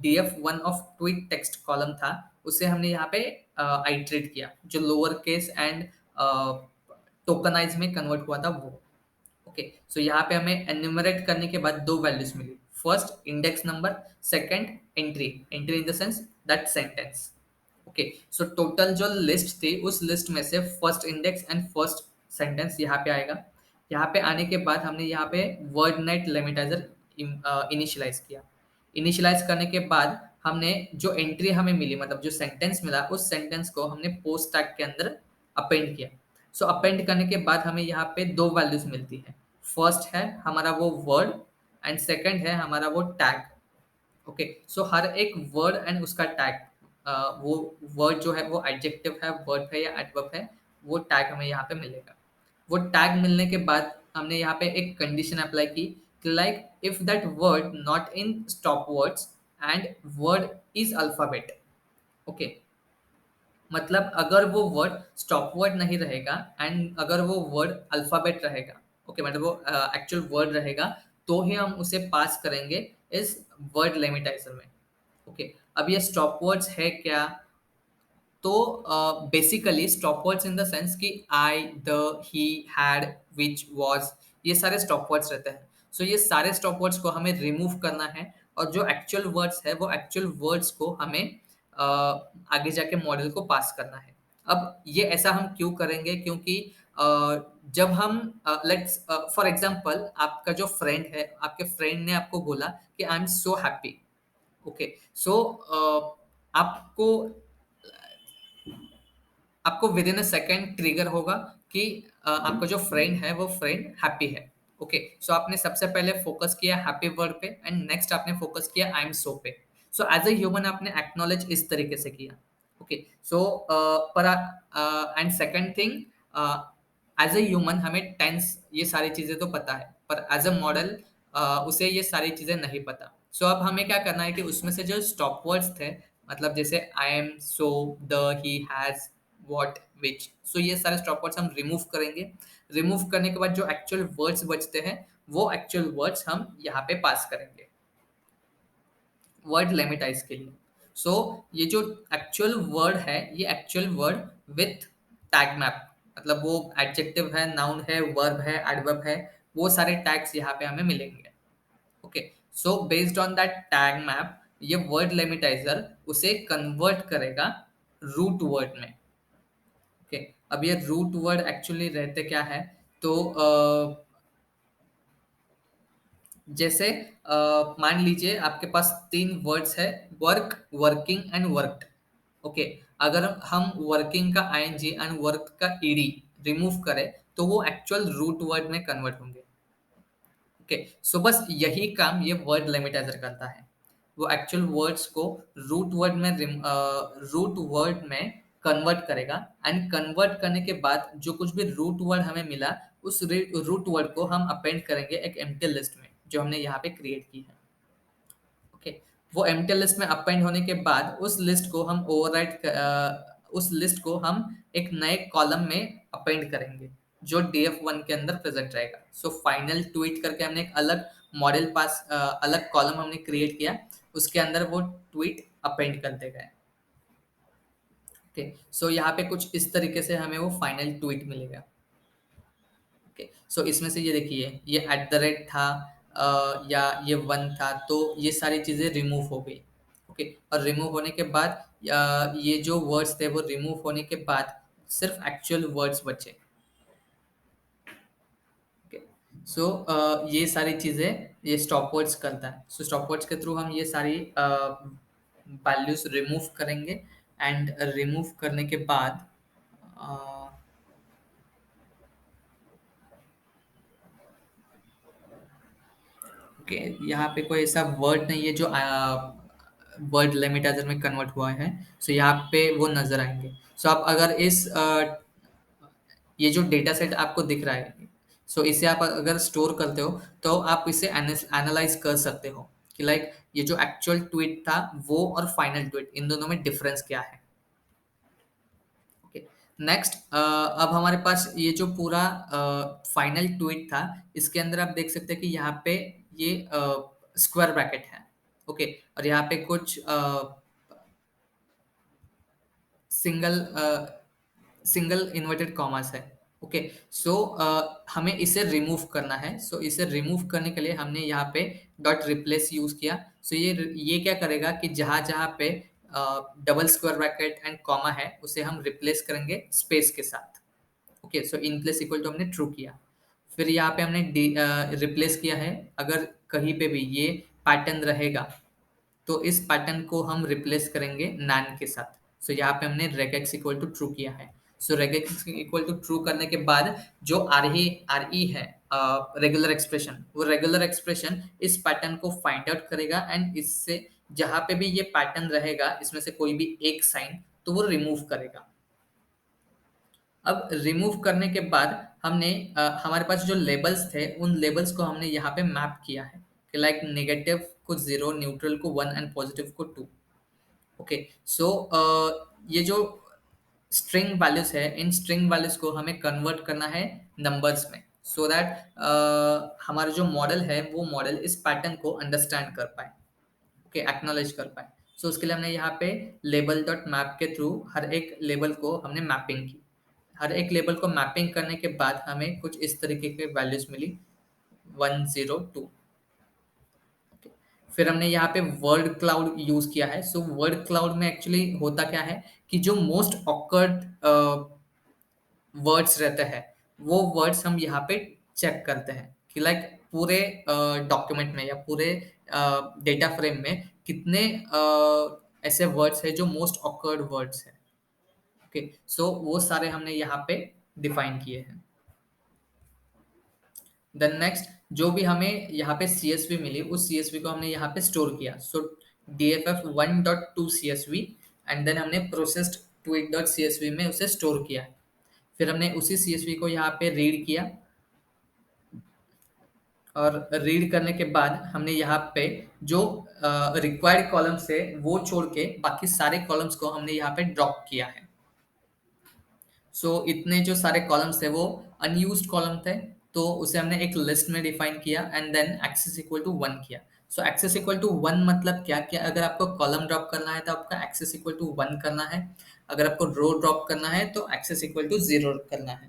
df1 of tweet text column था उसे हमने यहाँ पे आइट्रेट किया, जो लोअर केस एंड टोकनाइज में कन्वर्ट हुआ था वो। ओके, सो यहाँ पे हमें एन्यूमरेट करने के बाद दो वैल्यूज मिली। First index number, second entry, entry in the sense that sentence. Okay, so total जो लिस्ट थी उस लिस्ट में से first index and first sentence यहाँ पे आएगा। यहाँ पे आने के बाद हमने यहाँ पे वर्ड नेट लिमिटाइजर इनिशियलाइज किया। इनिशियलाइज करने के बाद हमने जो एंट्री हमें मिली, मतलब जो सेंटेंस मिला, उस सेंटेंस को हमने पोस्ट टैग के अंदर अपेंड किया। सो अपेंड करने के बाद हमें यहाँ पे दो वैल्यूज मिलती है। फर्स्ट है हमारा वो वर्ड एंड सेकंड है हमारा वो टैग। ओके, सो हर एक वर्ड एंड उसका टैग, वो वर्ड जो है वो एडजेक्टिव है, वर्ब है या एडवर्ब है, वो टैग हमें यहाँ पे मिलेगा। वो टैग मिलने के बाद हमने यहाँ पे एक कंडीशन अप्लाई की कि like if that word not in stop words and word is alphabet. Okay, मतलब अगर वो वर्ड स्टॉप वर्ड नहीं रहेगा एंड अगर वो वर्ड अल्फाबेट रहेगा, ओके, मतलब वो एक्चुअल वर्ड रहेगा, तो ही हम उसे पास करेंगे इस वर्ड लिमिटाइजर में। ओके, अब ये स्टॉप वर्ड्स है क्या? तो basically stop words in the sense कि I, the, he, had, which, was, ये सारे स्टॉप वर्ड्स रहते हैं। सो ये सारे स्टॉप वर्ड्स को हमें रिमूव करना है और जो एक्चुअल वर्ड्स है वो एक्चुअल वर्ड्स को हमें आगे जाके मॉडल को पास करना है। अब ये ऐसा हम क्यों करेंगे? क्योंकि जब हम लेट्स फॉर एग्जांपल आपका जो फ्रेंड है, आपके फ्रेंड ने आपको बोला कि I am so happy. Okay, so आपको आपको within a second trigger होगा कि आपका जो फ्रेंड है वो फ्रेंड हैप्पी है। ओके, सो आपने सबसे पहले फोकस किया हैप्पी वर्ड पे एंड नेक्स्ट आपने फोकस किया आई एम सो पे। सो एज ए ह्यूमन आपने एक्नॉलेज इस तरीके से किया। ओके, सो पर and second thing, as a human हमें टेंस ये सारी चीजें तो पता है, पर एज अ मॉडल उसे ये सारी चीजें नहीं पता। सो अब हमें क्या करना है कि उसमें से जो स्टॉप वर्ड्स थे, मतलब जैसे I am, so, the, he, has, what, which, so ये सारे स्टॉप वर्ड्स हम रिमूव करेंगे। रिमूव करने के बाद जो एक्चुअल वर्ड्स बचते हैं वो एक्चुअल वर्ड्स हम यहाँ पे पास करेंगे वर्ड लिमिटाइज के लिए। सो ये जो एक्चुअल वर्ड है ये actual word with tag map, मतलब वो एडजेक्टिव है, नाउन है, वर्ब है, एडवर्ब है, वो सारे टैग्स यहाँ पे हमें मिलेंगे। Okay, so based on that tag map ये वर्ड लिमिटाइजर उसे कन्वर्ट करेगा रूट वर्ड में। ओके, अब ये रूट वर्ड एक्चुअली रहते क्या है? तो जैसे मान लीजिए आपके पास तीन वर्ड्स है, work, working and worked. Okay, अगर हम वर्किंग का आईएनजी एंड वर्क का ईडी रिमूव करें तो वो एक्चुअल रूट वर्ड में कन्वर्ट होंगे। ओके, सो बस यही काम ये वर्ड लिमिटाइजर करता है। वो एक्चुअल वर्ड्स को रूट वर्ड में कन्वर्ट करेगा एंड कन्वर्ट करने के बाद जो कुछ भी रूट वर्ड हमें मिला उस रूट वर्ड को हम अपेंड करेंगे एक एम्प्टी लिस्ट में जो हमने यहाँ पे क्रिएट की है। ओके, वो एम्प्टी लिस्ट में अपेंड होने के बाद उस लिस्ट को हम उस लिस्ट को हम एक नए कॉलम में अपेंड करेंगे जो df1 के अंदर प्रेजेंट रहेगा। सो फाइनल ट्वीट करके हमने एक अलग मॉडल पास अलग कॉलम हमने क्रिएट किया, उसके अंदर वो ट्वीट अपेंड कर देगा। ओके, सो यहाँ पे कुछ इस तरीके से हमें वो फाइनल ट्वीट मिलेगा। ओके, सो इसमें से ये देखिए, ये एट द रेट था, या ये वन था, तो ये सारी चीजें रिमूव हो गई। ओके, और रिमूव होने के बाद ये जो वर्ड्स थे वो रिमूव होने के बाद सिर्फ एक्चुअल वर्ड्स बचे। ओके, सो ये सारी चीजें ये स्टॉप वर्ड्स करता है। सो स्टॉप वर्ड्स के थ्रू हम ये सारी वैल्यूज रिमूव करेंगे, एंड रिमूव करने के बाद ओके, यहाँ पे कोई ऐसा वर्ड नहीं है जो वर्ड लिमिटाइजर में कन्वर्ट हुआ है। सो यहाँ पे वो नजर आएंगे। सो आप अगर इस ये जो डेटा सेट आपको दिख रहा है, सो इसे आप अगर स्टोर करते हो तो आप इसे एनालाइज कर सकते हो कि लाइक ये जो एक्चुअल ट्वीट था वो और फाइनल ट्वीट, इन दोनों में डिफरेंस क्या है। ओके, नेक्स्ट, अब हमारे पास ये जो पूरा फाइनल ट्वीट था, इसके अंदर आप देख सकते हैं कि यहाँ पे ये स्क्वायर ब्रैकेट है। ओके, और यहाँ पे कुछ सिंगल सिंगल इन्वर्टेड कॉमास है। ओके, सो हमें इसे रिमूव करना है। सो इसे रिमूव करने के लिए हमने यहाँ पे डॉट रिप्लेस यूज किया। सो ये क्या करेगा कि जहां जहां पे double square bracket and comma है उसे हम रिप्लेस करेंगे स्पेस के साथ। Okay, so in place equal to हमने ट्रू किया। फिर यहाँ पे हमने रिप्लेस किया है, अगर कहीं पे भी ये पैटर्न रहेगा तो इस पैटर्न को हम रिप्लेस करेंगे नैन के साथ। सो यहाँ पे हमने रेगेक्स इक्वल टू ट्रू किया है। सो रेगेक्स इक्वल टू ट्रू करने के बाद जो आर ई है, रेगुलर एक्सप्रेशन, वो रेगुलर एक्सप्रेशन इस पैटर्न को फाइंड आउट करेगा, एंड इससे जहां पे भी ये पैटर्न रहेगा इसमें से कोई भी एक साइन तो वो रिमूव करेगा। अब रिमूव करने के बाद हमने हमारे पास जो लेबल्स थे उन लेबल्स को हमने यहाँ पे मैप किया है कि लाइक नेगेटिव को 0, न्यूट्रल को 1 एंड पॉजिटिव को 2। ओके, सो ये जो स्ट्रिंग वैल्यूज है, इन स्ट्रिंग वैल्यूज को हमें कन्वर्ट करना है नंबर्स में, सो दैट हमारा जो मॉडल है वो मॉडल इस पैटर्न को अंडरस्टैंड कर पाए। ओके, एक्नॉलेज कर पाए। सो उसके लिए हमने यहाँ पे लेबल डॉट मैप के थ्रू हर एक लेबल को हमने मैपिंग की। हर एक लेबल को मैपिंग करने के बाद हमें कुछ इस तरीके के वैल्यूज मिली, 102। फिर हमने यहाँ पे वर्ड क्लाउड यूज किया है। सो वर्ड क्लाउड में एक्चुअली होता क्या है कि जो मोस्ट ऑकर्ड वर्ड्स रहते हैं वो वर्ड्स हम यहाँ पे चेक करते हैं कि लाइक पूरे डॉक्यूमेंट में या पूरे डेटा फ्रेम में कितने ऐसे वर्ड्स है जो मोस्ट ऑकर्ड वर्ड्स है। ओके, सो वो सारे हमने यहाँ पे डिफाइन किए हैं। देन नेक्स्ट, जो भी हमें यहाँ पे CSV मिली उस CSV को हमने यहाँ पे स्टोर किया। सो DFF1.2 CSV, एंड देन हमने प्रोसेस्ड tweet.csv में उसे स्टोर किया। फिर हमने उसी CSV को यहाँ पे रीड किया, और रीड करने के बाद हमने यहाँ पे जो रिक्वायर्ड कॉलम्स है वो छोड़ के बाकी सारे कॉलम्स को हमने यहाँ पे ड्रॉप किया है। इतने जो सारे कॉलम्स थे वो अनयूज्ड कॉलम थे, तो उसे हमने एक लिस्ट में डिफाइन किया, and then axis equal to 1 किया। एक्सेस इक्वल टू 1 मतलब क्या, कि अगर आपको कॉलम ड्रॉप करना है तो आपका एक्सेस इक्वल टू 1 करना है, अगर आपको रो ड्रॉप करना है तो एक्सेस इक्वल टू 0 करना है।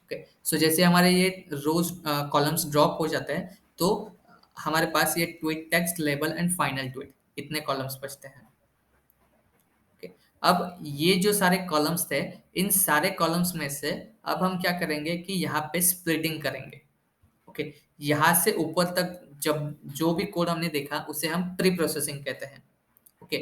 ओके, जैसे हमारे ये रोज कॉलम्स ड्रॉप हो जाते हैं तो हमारे पास ये tweet text, label and final tweet, इतने कॉलम्स बचते हैं। ओके, अब ये जो सारे कॉलम्स थे, इन सारे कॉलम्स में से अब हम क्या करेंगे कि यहाँ पे स्प्लिटिंग करेंगे। ओके, यहाँ से ऊपर तक जब जो भी कोड हमने देखा उसे हम प्री प्रोसेसिंग कहते हैं। ओके,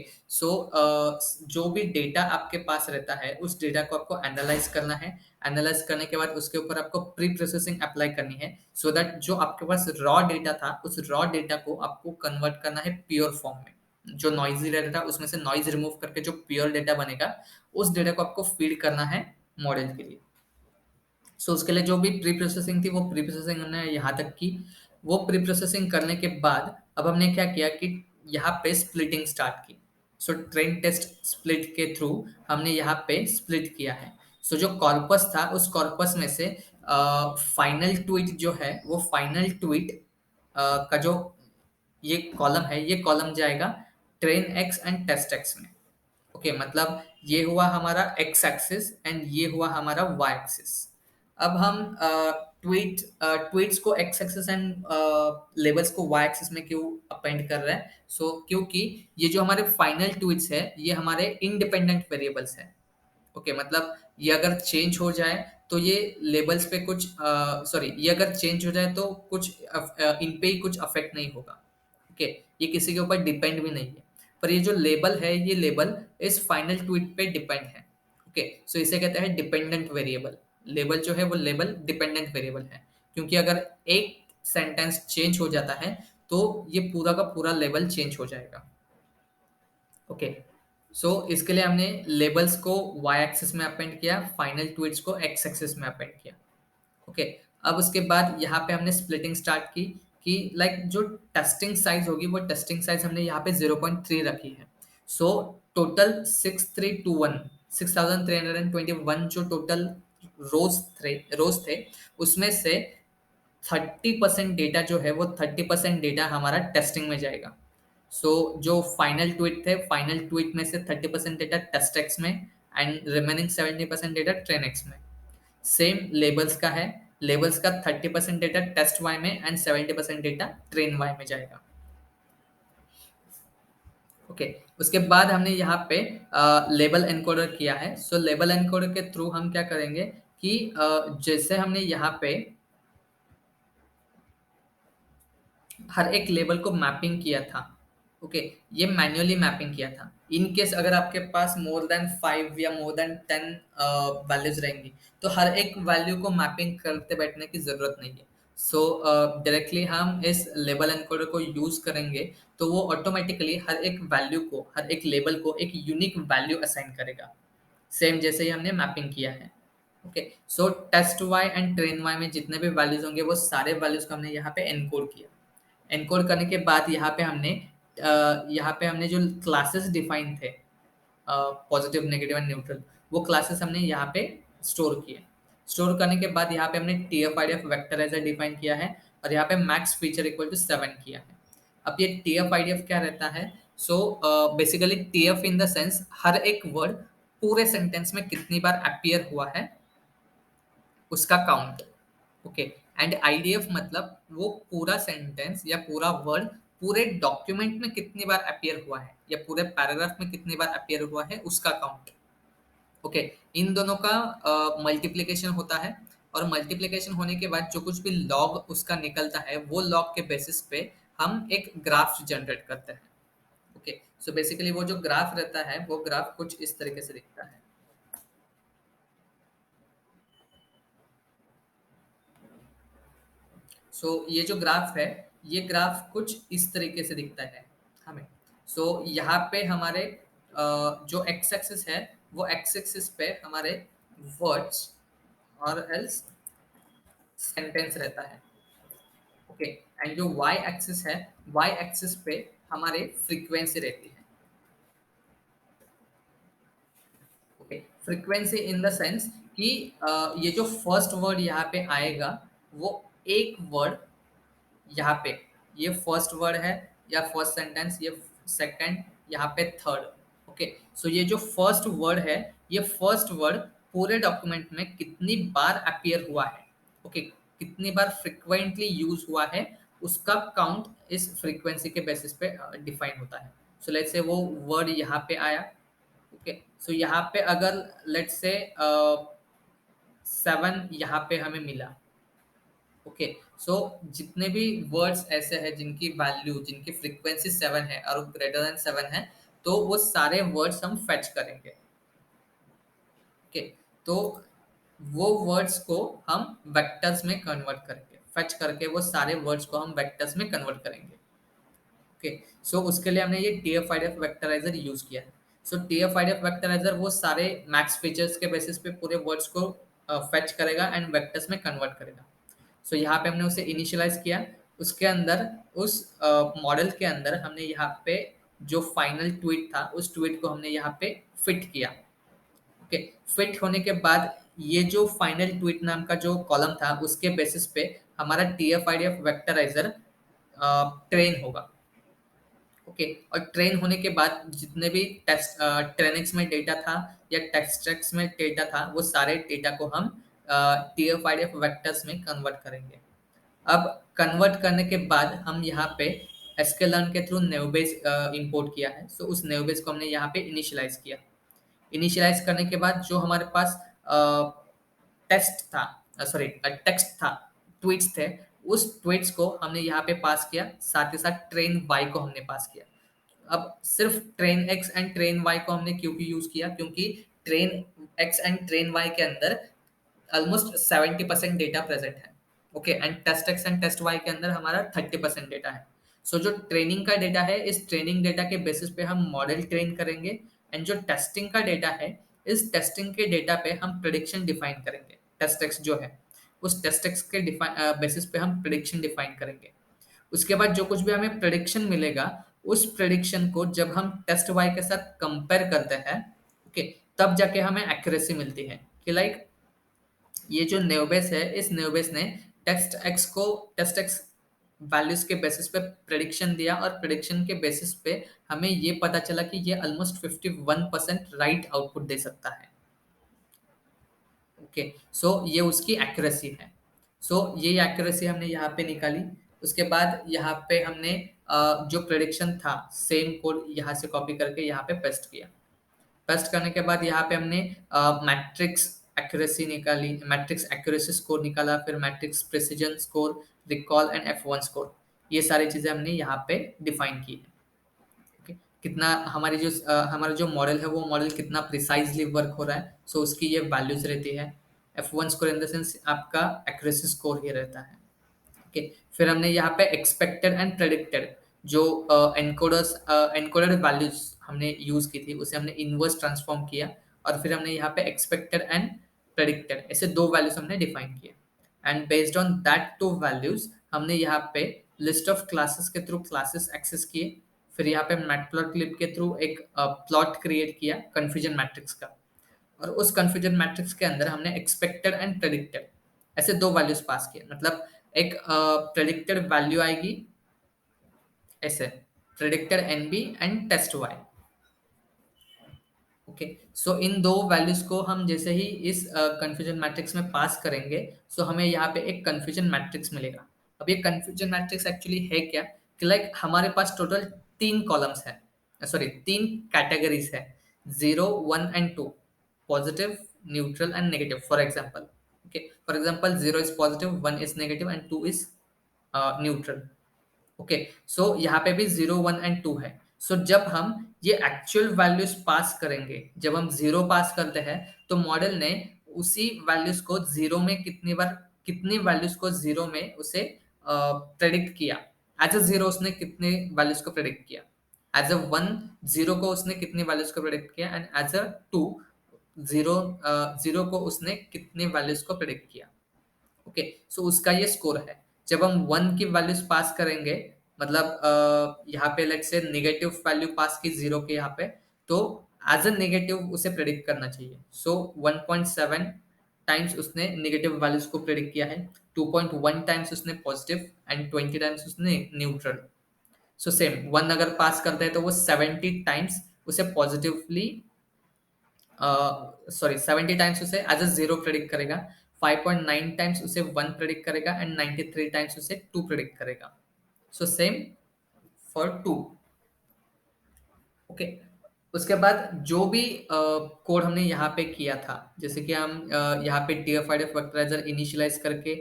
जो भी डेटा आपके पास रहता है उस डेटा को आपको एनालाइज करना है। एनालाइज करने के बाद उसके ऊपर आपको प्री प्रोसेसिंग अप्लाई करनी है, सो दैट जो आपके पास रॉ डेटा था उस रॉ डेटा को आपको कन्वर्ट करना है प्योर फॉर्म में। जो नॉइजी डेटा था उसमें से नॉइज रिमूव करके जो प्योर डेटा बनेगा उस डेटा को आपको फीड करना है मॉडल के लिए। उसके लिए जो भी प्री प्रोसेसिंग थी वो प्री प्रोसेसिंग हमने यहाँ तक की। वो प्री प्रोसेसिंग करने के बाद अब हमने क्या किया कि यहाँ पे स्प्लिटिंग स्टार्ट की। ट्रेन टेस्ट स्प्लिट के थ्रू हमने यहाँ पे स्प्लिट किया है। जो कॉर्पस था उस कॉर्पस में से फाइनल ट्वीट जो है वो फाइनल ट्वीट का जो ये कॉलम है, ये कॉलम जाएगा train x and test x में। ओके, मतलब ये हुआ हमारा एक्स एक्सिस एंड ये हुआ हमारा वाई एक्सिस। अब हम ट्वीट्स को एक्स एक्सिस एंड लेबल्स को वाई एक्सिस में क्यों अपेंड कर रहे हैं? क्योंकि ये जो हमारे फाइनल ट्वीट्स है, ये हमारे इंडिपेंडेंट वेरिएबल्स है। ओके, मतलब ये अगर चेंज हो जाए तो ये लेबल्स पे कुछ सॉरी, ये अगर चेंज हो जाए तो कुछ इन पे ही कुछ अफेक्ट नहीं होगा। ओके, ये किसी के ऊपर डिपेंड भी नहीं है। पर ये जो लेबल है, ये लेबल इस फाइनल ट्वीट पे डिपेंड है। ओके, सो इसे कहते हैं डिपेंडेंट वेरिएबल। लेबल जो है वो लेबल डिपेंडेंट वेरिएबल है, क्योंकि अगर एक सेंटेंस चेंज हो जाता है तो ये पूरा का पूरा लेबल चेंज हो जाएगा। ओके, सो इसके लिए हमने लेबल्स को वाई एक्सिस में अपेंड किया, फाइनल ट्वीट्स को एक्स एक्सिस में अपेंड किया। ओके, अब उसके बाद यहाँ पे हमने स्प्लिटिंग स्टार्ट की कि लाइक जो टेस्टिंग साइज होगी वो टेस्टिंग साइज हमने यहाँ पे 0.3 रखी है। सो टोटल 6321 जो टोटल रोज थे, उसमें से 30% डेटा जो है वो 30% डेटा हमारा टेस्टिंग में जाएगा। सो जो फाइनल ट्वीट थे, फाइनल ट्वीट में से 30% डेटा टेस्ट एक्स में and remaining 70% data train x में। सेम लेबल्स का है, लेबल्स का 30% डेटा टेस्ट वाई में एंड 70% डेटा ट्रेन वाई में जाएगा। ओके, उसके बाद हमने यहाँ पे लेबल एनकोडर किया है। सो लेबल एनकोडर के थ्रू हम क्या करेंगे कि जैसे हमने यहाँ पे हर एक लेबल को मैपिंग किया था। ओके, ये मैन्युअली मैपिंग किया था। इन केस अगर आपके पास मोर देन 5 या मोर देन 10 वैल्यूज रहेंगी तो हर एक वैल्यू को मैपिंग करते बैठने की जरूरत नहीं है। सो डायरेक्टली हम इस लेबल एनकोडर को यूज करेंगे तो वो ऑटोमेटिकली हर एक वैल्यू को, हर एक लेबल को एक यूनिक वैल्यू असाइन करेगा, सेम जैसे ही हमने मैपिंग किया है। Okay, so test y and train y में जितने भी वैल्यूज होंगे वो सारे वैल्यूज को हमने यहाँ पे एनकोड किया। एनकोड करने के बाद यहाँ पे हमने जो क्लासेस डिफाइन थे, पॉजिटिव, नेगेटिव एंड न्यूट्रल, वो क्लासेस हमने यहाँ पे स्टोर किए। स्टोर करने के बाद यहाँ पे हमने टीएफ आईडीएफ वेक्टराइजर डिफाइन किया है और यहाँ पे मैक्स फीचर इक्वल टू 7 किया है। अब ये टीएफ आईडीएफ क्या रहता है? So basically TF in the sense हर एक वर्ड पूरे सेंटेंस में कितनी बार अपीयर हुआ है उसका काउंट। ओके, एंड आईडीएफ मतलब वो पूरा सेंटेंस या पूरा वर्ड पूरे डॉक्यूमेंट में कितनी बार अपीयर हुआ है या पूरे पैराग्राफ में कितनी बार अपीयर हुआ है उसका काउंट। ओके, इन दोनों का मल्टीप्लिकेशन होता है और मल्टीप्लिकेशन होने के बाद जो कुछ भी लॉग उसका निकलता है वो लॉग के बेसिस पे हम एक ग्राफ जनरेट करते हैं। ओके, सो बेसिकली वो जो ग्राफ रहता है वो ग्राफ कुछ इस तरीके से दिखता है। ये जो ग्राफ है, ये ग्राफ कुछ इस तरीके से दिखता है हमें। यहाँ पे हमारे जो एक्स एक्सिस है, वो एक्स एक्सिस पे हमारे वर्ड्स और एल्स सेंटेंस रहता है। ओके, एंड जो वाई एक्सिस है, वाई एक्सिस पे हमारे फ्रीक्वेंसी रहती है। Okay, frequency in the sense कि ये जो फर्स्ट वर्ड यहाँ पे आएगा वो एक वर्ड यहाँ पे, ये फर्स्ट वर्ड है या फर्स्ट सेंटेंस, ये सेकंड, यहाँ पे थर्ड। ओके, ये जो फर्स्ट वर्ड है, ये फर्स्ट वर्ड पूरे डॉक्यूमेंट में कितनी बार अपीयर हुआ है, ओके, कितनी बार फ्रिक्वेंटली यूज हुआ है, उसका काउंट इस फ्रीक्वेंसी के बेसिस पे डिफाइन होता है। लेट्स से वो वर्ड यहाँ पे आया। ओके, यहाँ पे अगर लेट्स से 7 यहाँ पे हमें मिला। ओके, जितने भी वर्ड्स ऐसे हैं जिनकी वैल्यू, जिनकी फ्रीक्वेंसी 7 है और ग्रेटर देन 7 है, तो वो सारे वर्ड्स हम फेच करेंगे। ओके, तो वो वर्ड्स को हम वेक्टर्स में कन्वर्ट करेंगे, फेच करके वो सारे वर्ड्स को हम वेक्टर्स में कन्वर्ट करेंगे। ओके, उसके लिए हमने ये टीएफ आईडीएफ वेक्टराइजर यूज किया है। टीएफ आईडीएफ वेक्टराइजर वो सारे मैक्स फीचर्स के बेसिस पे पूरे वर्ड्स को फेच करेगा एंड वेक्टर्स में कन्वर्ट करेगा। यहाँ पे हमने उसे इनिशियलाइज किया। उसके अंदर, उस मॉडल के अंदर हमने यहाँ पे जो फाइनल ट्वीट था उस ट्वीट को हमने यहाँ पे फिट किया। ओके, फिट होने के बाद ये जो फाइनल ट्वीट नाम का जो कॉलम था उसके बेसिस पे हमारा टीएफ आईडीएफ वेक्टराइजर ट्रेन होगा। ओके, और ट्रेन होने के बाद जितने भी टेस्ट ट्रेनिंग्स में डेटा था या टेक्स्ट में डेटा था, वो सारे डेटा को हम TF-IDF वेक्टर्स में कन्वर्ट करेंगे। अब कन्वर्ट करने के बाद हम यहाँ पे sklearn के थ्रू नेवबेस इंपोर्ट किया है, सो उस नेवबेस को हमने यहाँ पे इनिशियलाइज किया। इनिशियलाइज करने के बाद जो हमारे पास टेस्ट था, सॉरी टेक्स्ट था, ट्वीट्स थे, उस ट्वीट्स को हमने यहाँ पे पास किया, साथ ही साथ ट्रेन वाई को हमने पास किया। अब सिर्फ train x and train y को हमने क्यों यूज किया, क्योंकि train x and train y के अंदर ऑलमोस्ट 70% डेटा प्रेजेंट है। Okay, and test x and test y के अंदर हमारा 30% डेटा है। सो जो ट्रेनिंग का डेटा है, इस ट्रेनिंग डेटा के बेसिस पे हम मॉडल ट्रेन करेंगे, एंड जो टेस्टिंग का डेटा है, इस टेस्टिंग के डेटा पे हम प्रिडिक्शन डिफाइन करेंगे। टेस्ट एक्स जो है, उस टेस्ट एक्स के बेसिस पे हम प्रिडिक्शन डिफाइन करेंगे। उसके बाद जो कुछ भी हमें प्रिडिक्शन मिलेगा, उस प्रिडिक्शन को जब हम टेस्ट वाई के साथ कंपेयर करते हैं, ओके, तब जाके हमें एक्यूरेसी मिलती है कि लाइक ये जो नेवबेस है, इस नेवबेस ने टेस्ट एक्स वैल्यूज के बेसिस पे प्रेडिक्शन दिया, और प्रेडिक्शन के बेसिस पे हमें ये पता चला कि ये ऑलमोस्ट 51% राइट आउटपुट दे सकता है। ओके, सो ये उसकी एक्यूरेसी है। सो ये एक्यूरेसी हमने यहाँ पे निकाली। उसके बाद यहाँ पे हमने जो प्रेडिक्शन था, सेम कोड यहाँ से कॉपी करके यहाँ पे पेस्ट किया। पेस्ट करने के बाद यहाँ पे हमने मैट्रिक्स एक्यूरेसी निकाली, मैट्रिक्स एक्यूरेसी स्कोर निकाला, फिर matrix precision score, recall and F1 score, ये सारी चीजें हमने यहाँ पे डिफाइन की है। ओके, कितना हमारा जो मॉडल है, वो मॉडल कितना प्रिसाइजली वर्क हो रहा है, सो उसकी ये वैल्यूज रहती है। F1 score in the sense आपका एक्यूरेसी स्कोर ही रहता है। ओके, फिर हमने यहाँ पे एक्सपेक्टेड एंड प्रेडिक्टेड जो एनकोडेड वैल्यूज हमने यूज की थी, उसे हमने इनवर्स ट्रांसफॉर्म किया, और फिर हमने यहाँ पे एक्सपेक्टेड एंड प्रेडिक्टेड ऐसे दो वैल्यूज हमने डिफाइन किए, and based on that to values हमने यहाँ पे लिस्ट ऑफ क्लासेस के थ्रू क्लासेस एक्सेस किए। फिर यहाँ पे मैटप्लॉटलिब के थ्रू एक प्लॉट क्रिएट किया कन्फ्यूजन मैट्रिक्स का, और उस कन्फ्यूजन मैट्रिक्स के अंदर हमने एक्सपेक्टेड एंड प्रेडिक्टेड ऐसे दो वैल्यूज पास किए। मतलब एक प्रेडिक्टेड वैल्यू आएगी ऐसे, predicted NB and test Y. Okay, so इन दो वैल्यूज को हम जैसे ही इस कंफ्यूजन मैट्रिक्स में पास करेंगे, सो हमें यहाँ पे एक कंफ्यूजन मैट्रिक्स मिलेगा। अब ये कंफ्यूजन मैट्रिक्स एक्चुअली है क्या, कि लाइक हमारे पास टोटल 3 कॉलम्स है, सॉरी 3 कैटेगरीज है, 0, 1 and 2, positive, neutral and negative, for example. Okay, for example 0 is positive, 1 is negative and 2 is neutral. Okay, so यहाँ पे भी 0, 1 एंड 2 है। सो जब हम ये एक्चुअल वैल्यूज पास करेंगे, जब हम 0 पास करते हैं, तो मॉडल ने उसी वैल्यूज को 0 में कितनी वैल्यूज को 0 में उसे प्रेडिक्ट किया। एज अ 0 उसने कितने वैल्यूज को प्रेडिक्ट किया, एज अ 1 0 को उसने कितनी वैल्यूज को प्रेडिक्ट किया, एंड एज अ 2 0 को उसने कितने वैल्यूज को प्रेडिक्ट किया। ओके, सो उसका ये स्कोर है। जब हम 1 की वैल्यूज पास करेंगे, मतलब यहाँ पे let's say negative value pass की 0 के यहाँ पे, तो एज अ नेगेटिव उसे प्रेडिक्ट करना चाहिए। सो 1.7 टाइम्स उसने नेगेटिव वैल्यूज को प्रेडिक्ट किया है, 2.1 टाइम्स उसने पॉजिटिव, एंड 20 टाइम्स उसने न्यूट्रल। सो सेम 1 अगर पास करते हैं तो वो 70 टाइम्स उसे पॉजिटिवली, सॉरी 70 टाइम्स उसे एज अ 0 प्रेडिक्ट करेगा, 5.9 टाइम्स उसे 1 प्रेडिक्ट करेगा, एंड 93 टाइम्स उसे 2 प्रेडिक्ट करेगा। So same for 2। ओके, उसके बाद जो भी कोड हमने यहाँ पे किया था, जैसे कि हम यहाँ पे TF-IDF वेक्टराइजर इनिशियलाइज करके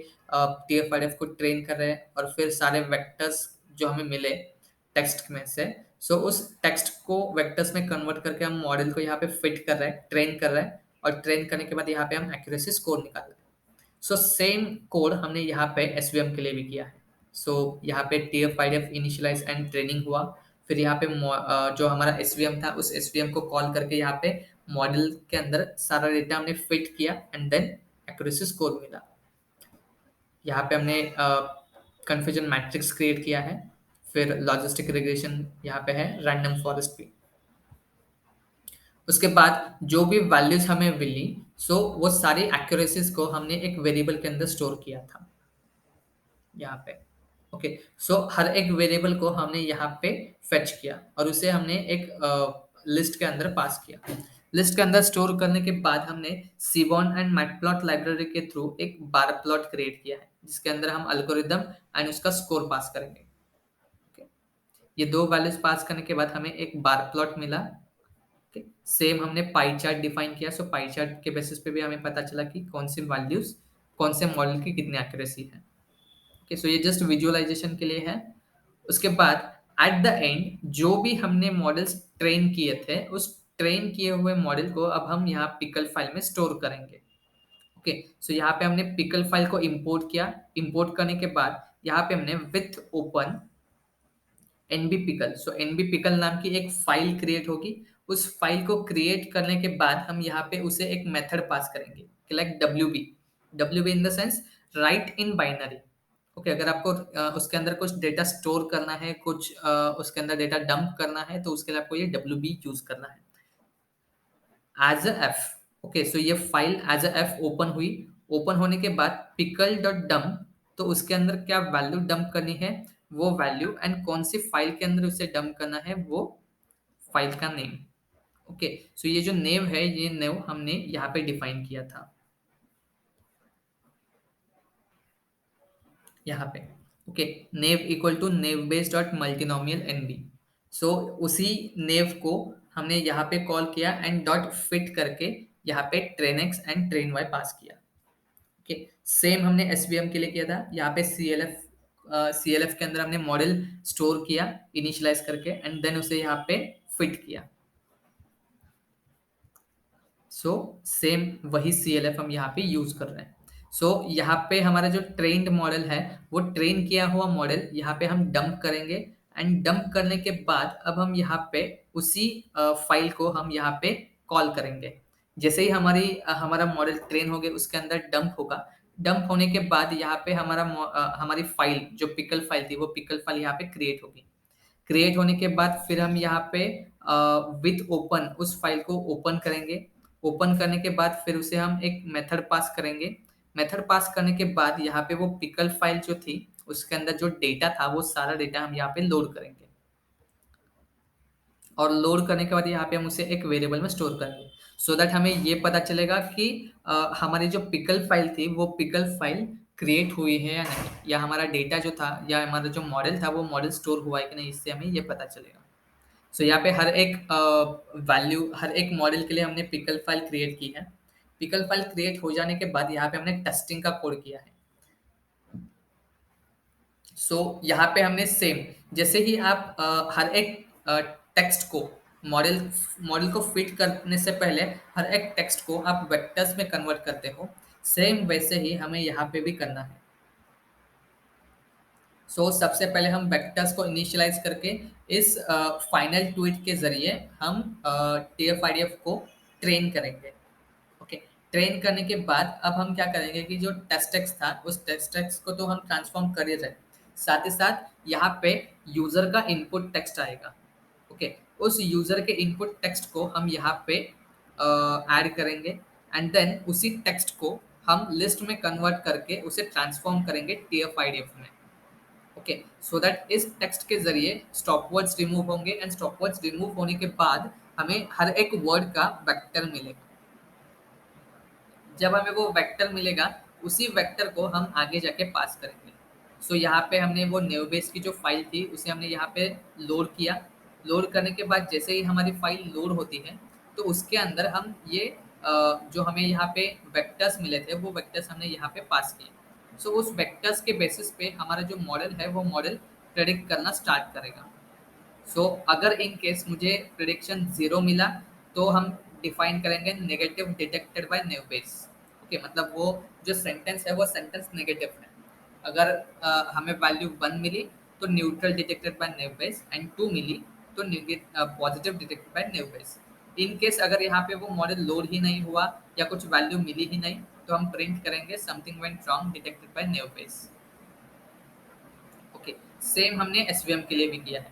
TF-IDF को ट्रेन कर रहे हैं, और फिर सारे वेक्टर्स जो हमें मिले टेक्स्ट में से, सो उस टेक्स्ट को वेक्टर्स में कन्वर्ट करके हम मॉडल को यहाँ पे फिट कर रहे हैं, ट्रेन कर रहे हैं, और ट्रेन करने के बाद यहाँ पे हम एक्यूरेसी स्कोर निकाल रहे हैं। सो सेम कोड हमने यहाँ पे SVM के लिए भी किया है। सो यहाँ पे TF-IDF इनिशियलाइज एंड ट्रेनिंग हुआ, फिर यहाँ पे जो हमारा SVM था, उस SVM को कॉल करके यहाँ पे मॉडल के अंदर सारा डेटा हमने फिट किया, एंड देन एक्यूरेसी स्कोर मिला। यहाँ पे हमने कंफ्यूजन मैट्रिक्स क्रिएट किया है, फिर लॉजिस्टिक रिग्रेशन यहाँ पे है, रैंडम फॉरेस्ट भी। उसके बाद जो भी वैल्यूज हमें मिली, सो वो सारी एक्यूरेसीज को हमने एक वेरिएबल के अंदर स्टोर किया था यहाँ पे। ओके, सो हर एक वेरिएबल को हमने यहाँ पे फेच किया और उसे हमने एक लिस्ट के अंदर पास किया। लिस्ट के अंदर स्टोर करने के बाद हमने सीबॉर्न एंड मैटप्लॉट लाइब्रेरी के थ्रू एक बार प्लॉट क्रिएट किया है, जिसके अंदर हम एल्गोरिदम एंड उसका स्कोर पास करेंगे। ओके, ये दो वैल्यूज पास करने के बाद हमें एक बार प्लॉट मिला। ओके, सेम हमने पाई चार्ट डिफाइन किया। सो पाई चार्ट के बेसिस पे भी हमें पता चला कि कौन सी वैल्यूज कौन से मॉडल की कितनी एक्यूरेसी है। ओके, सो ये जस्ट विजुअलाइजेशन के लिए है। उसके बाद एट द एंड जो भी हमने मॉडल्स ट्रेन किए थे, उस ट्रेन किए हुए मॉडल को अब हम यहाँ पिकल फाइल में स्टोर करेंगे। ओके, सो यहाँ पे हमने पिकल फाइल को इंपोर्ट किया। इंपोर्ट करने के बाद यहाँ पे हमने with open NB pickle, so NB pickle नाम की एक फाइल क्रिएट होगी। उस फाइल को क्रिएट करने के बाद हम यहाँ पे उसे एक मेथड पास करेंगे, like W be in the sense right in binary. Okay, अगर आपको उसके अंदर कुछ डेटा स्टोर करना है, कुछ उसके अंदर डेटा डंप करना है, तो उसके लिए आपको ये डब्ल्यू बी यूज करना है as a f. Okay, so ये file as a f open हुई। ओपन होने के बाद पिकल डॉट डंप, तो उसके अंदर क्या वैल्यू डंप करनी है, वो वैल्यू एंड कौन सी फाइल के अंदर उसे डंप करना है, वो फाइल का नेम। ओके, सो ये जो नेम है, ये नेम हमने यहाँ पे डिफाइन किया था यहाँ पे। Okay, naive equal to naive Bayes dot multinomial NB. So उसी नेव को हमने यहाँ पे कॉल किया एंड डॉट फिट करके यहाँ पे train x and train Y pass किया। ओके, सेम हमने एसवीएम के लिए किया था। यहाँ पे सीएलएफ के अंदर हमने मॉडल स्टोर किया इनिशियलाइज करके एंड देन उसे यहाँ पे फिट किया। सो सेम वही CLF हम यहाँ पे यूज कर रहे हैं। सो यहाँ पे हमारा जो ट्रेन्ड मॉडल है, वो ट्रेन किया हुआ मॉडल यहाँ पे हम डंप करेंगे एंड डंप करने के बाद अब हम यहाँ पे उसी फाइल को हम यहाँ पे कॉल करेंगे। जैसे ही हमारा मॉडल ट्रेन हो गया, उसके अंदर डंप होगा। डंप होने के बाद यहाँ पे हमारी फाइल जो पिकल फाइल थी, वो पिकल फाइल यहाँ पे क्रिएट होगी। क्रिएट होने के बाद फिर हम यहाँ पे विथ ओपन उस फाइल को ओपन करेंगे। ओपन करने के बाद फिर उसे हम एक मेथड पास करेंगे। मेथड पास करने के बाद यहाँ पे वो पिकल फाइल जो थी, उसके अंदर जो डेटा था, वो सारा डेटा हम यहाँ पे लोड करेंगे और लोड करने के बाद यहाँ पे हम उसे एक वेरिएबल में स्टोर करेंगे। सो दैट हमें ये पता चलेगा कि हमारी जो पिकल फाइल थी, वो पिकल फाइल क्रिएट हुई है या नहीं, या हमारा डेटा जो था या हमारा जो मॉडल था, वो मॉडल स्टोर हुआ है कि नहीं, इससे हमें ये पता चलेगा। सो यहाँ पे हर एक मॉडल के लिए हमने पिकल फाइल क्रिएट की है। पिकल फाइल क्रिएट हो जाने के बाद यहाँ पे हमने टेस्टिंग का कोड किया है। यहाँ पे हमने सेम, जैसे ही आप हर एक टेक्स्ट को मॉडल मॉडल को फिट करने से पहले हर एक टेक्स्ट को आप वेक्टर्स में कन्वर्ट करते हो, सेम वैसे ही हमें यहाँ पे भी करना है। सबसे पहले हम वेक्टर्स को इनिशियलाइज करके इस फाइनल ट्वीट के जरिए हम TF-IDF को ट्रेन करेंगे। ओके, ट्रेन करने के बाद अब हम क्या करेंगे कि जो टेस्ट टेक्स्ट था, उस टेस्ट टेक्स्ट को तो हम ट्रांसफॉर्म कर ही रहे, साथ ही साथ यहाँ पे यूजर का इनपुट टेक्स्ट आएगा। ओके, उस यूजर के इनपुट टेक्स्ट को हम यहाँ पे ऐड करेंगे एंड देन उसी टेक्स्ट को हम लिस्ट में कन्वर्ट करके उसे ट्रांसफॉर्म करेंगे TF-IDF में। ओके, सो दैट इस टेक्स्ट के जरिए स्टॉप वर्ड्स रिमूव होंगे एंड स्टॉप वर्ड्स रिमूव होने के बाद हमें हर एक वर्ड का वेक्टर मिलेगा। जब हमें वो वेक्टर मिलेगा, उसी वेक्टर को हम आगे जाके पास करेंगे। यहाँ पे हमने वो नेवबेस की जो फाइल थी, उसे हमने यहाँ पे लोड किया। लोड करने के बाद जैसे ही हमारी फाइल लोड होती है, तो उसके अंदर हम ये जो हमें यहाँ पे वेक्टर्स मिले थे, वो वेक्टर्स हमने यहाँ पे पास किए। उस वेक्टर्स के बेसिस पे हमारा जो मॉडल है, वो मॉडल प्रेडिक्ट करना स्टार्ट करेगा। अगर इन केस मुझे प्रिडिक्शन 0 मिला, तो हम डिफाइन करेंगे negative detected by naive Bayes. Okay, मतलब वो जो सेंटेंस है, वो सेंटेंस नेगेटिव है। अगर हमें वैल्यू 1 मिली, तो neutral detected by naive Bayes and 2 मिली, तो positive detected by naive Bayes. In case अगर यहाँ पे वो मॉडल लोड ही नहीं हुआ या कुछ वैल्यू मिली ही नहीं, तो हम प्रिंट करेंगे something went wrong detected by naive Bayes. Okay, same हमने एसवीएम के लिए भी किया है।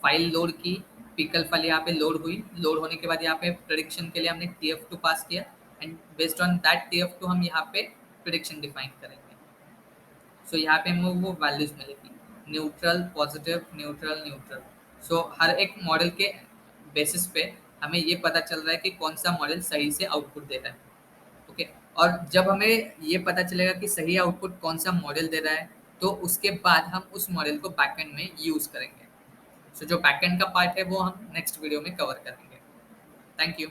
फाइल लोड की, पिकल फाइल यहाँ पे लोड हुई। लोड होने के बाद यहाँ पे प्रेडिक्शन के लिए हमने TF2 पास किया and based on that TF2 हम यहाँ पे प्रेडिक्शन डिफाइन करेंगे। यहाँ पे हमें वो वैल्यूज मिलेगी। Neutral, positive, neutral, neutral. So हर एक मॉडल के बेसिस पे हमें ये पता चल रहा है कि कौन सा मॉडल सही से आउटपुट दे रहा है। ओके, और जब हमें ये पता चलेगा कि सही आउटपुट कौन सा मॉडल दे रहा है, तो उसके बाद हम उस मॉडल को बैकएंड में यूज करेंगे। सो जो बैकएंड का पार्ट है वो हम नेक्स्ट वीडियो में कवर करेंगे। Thank you.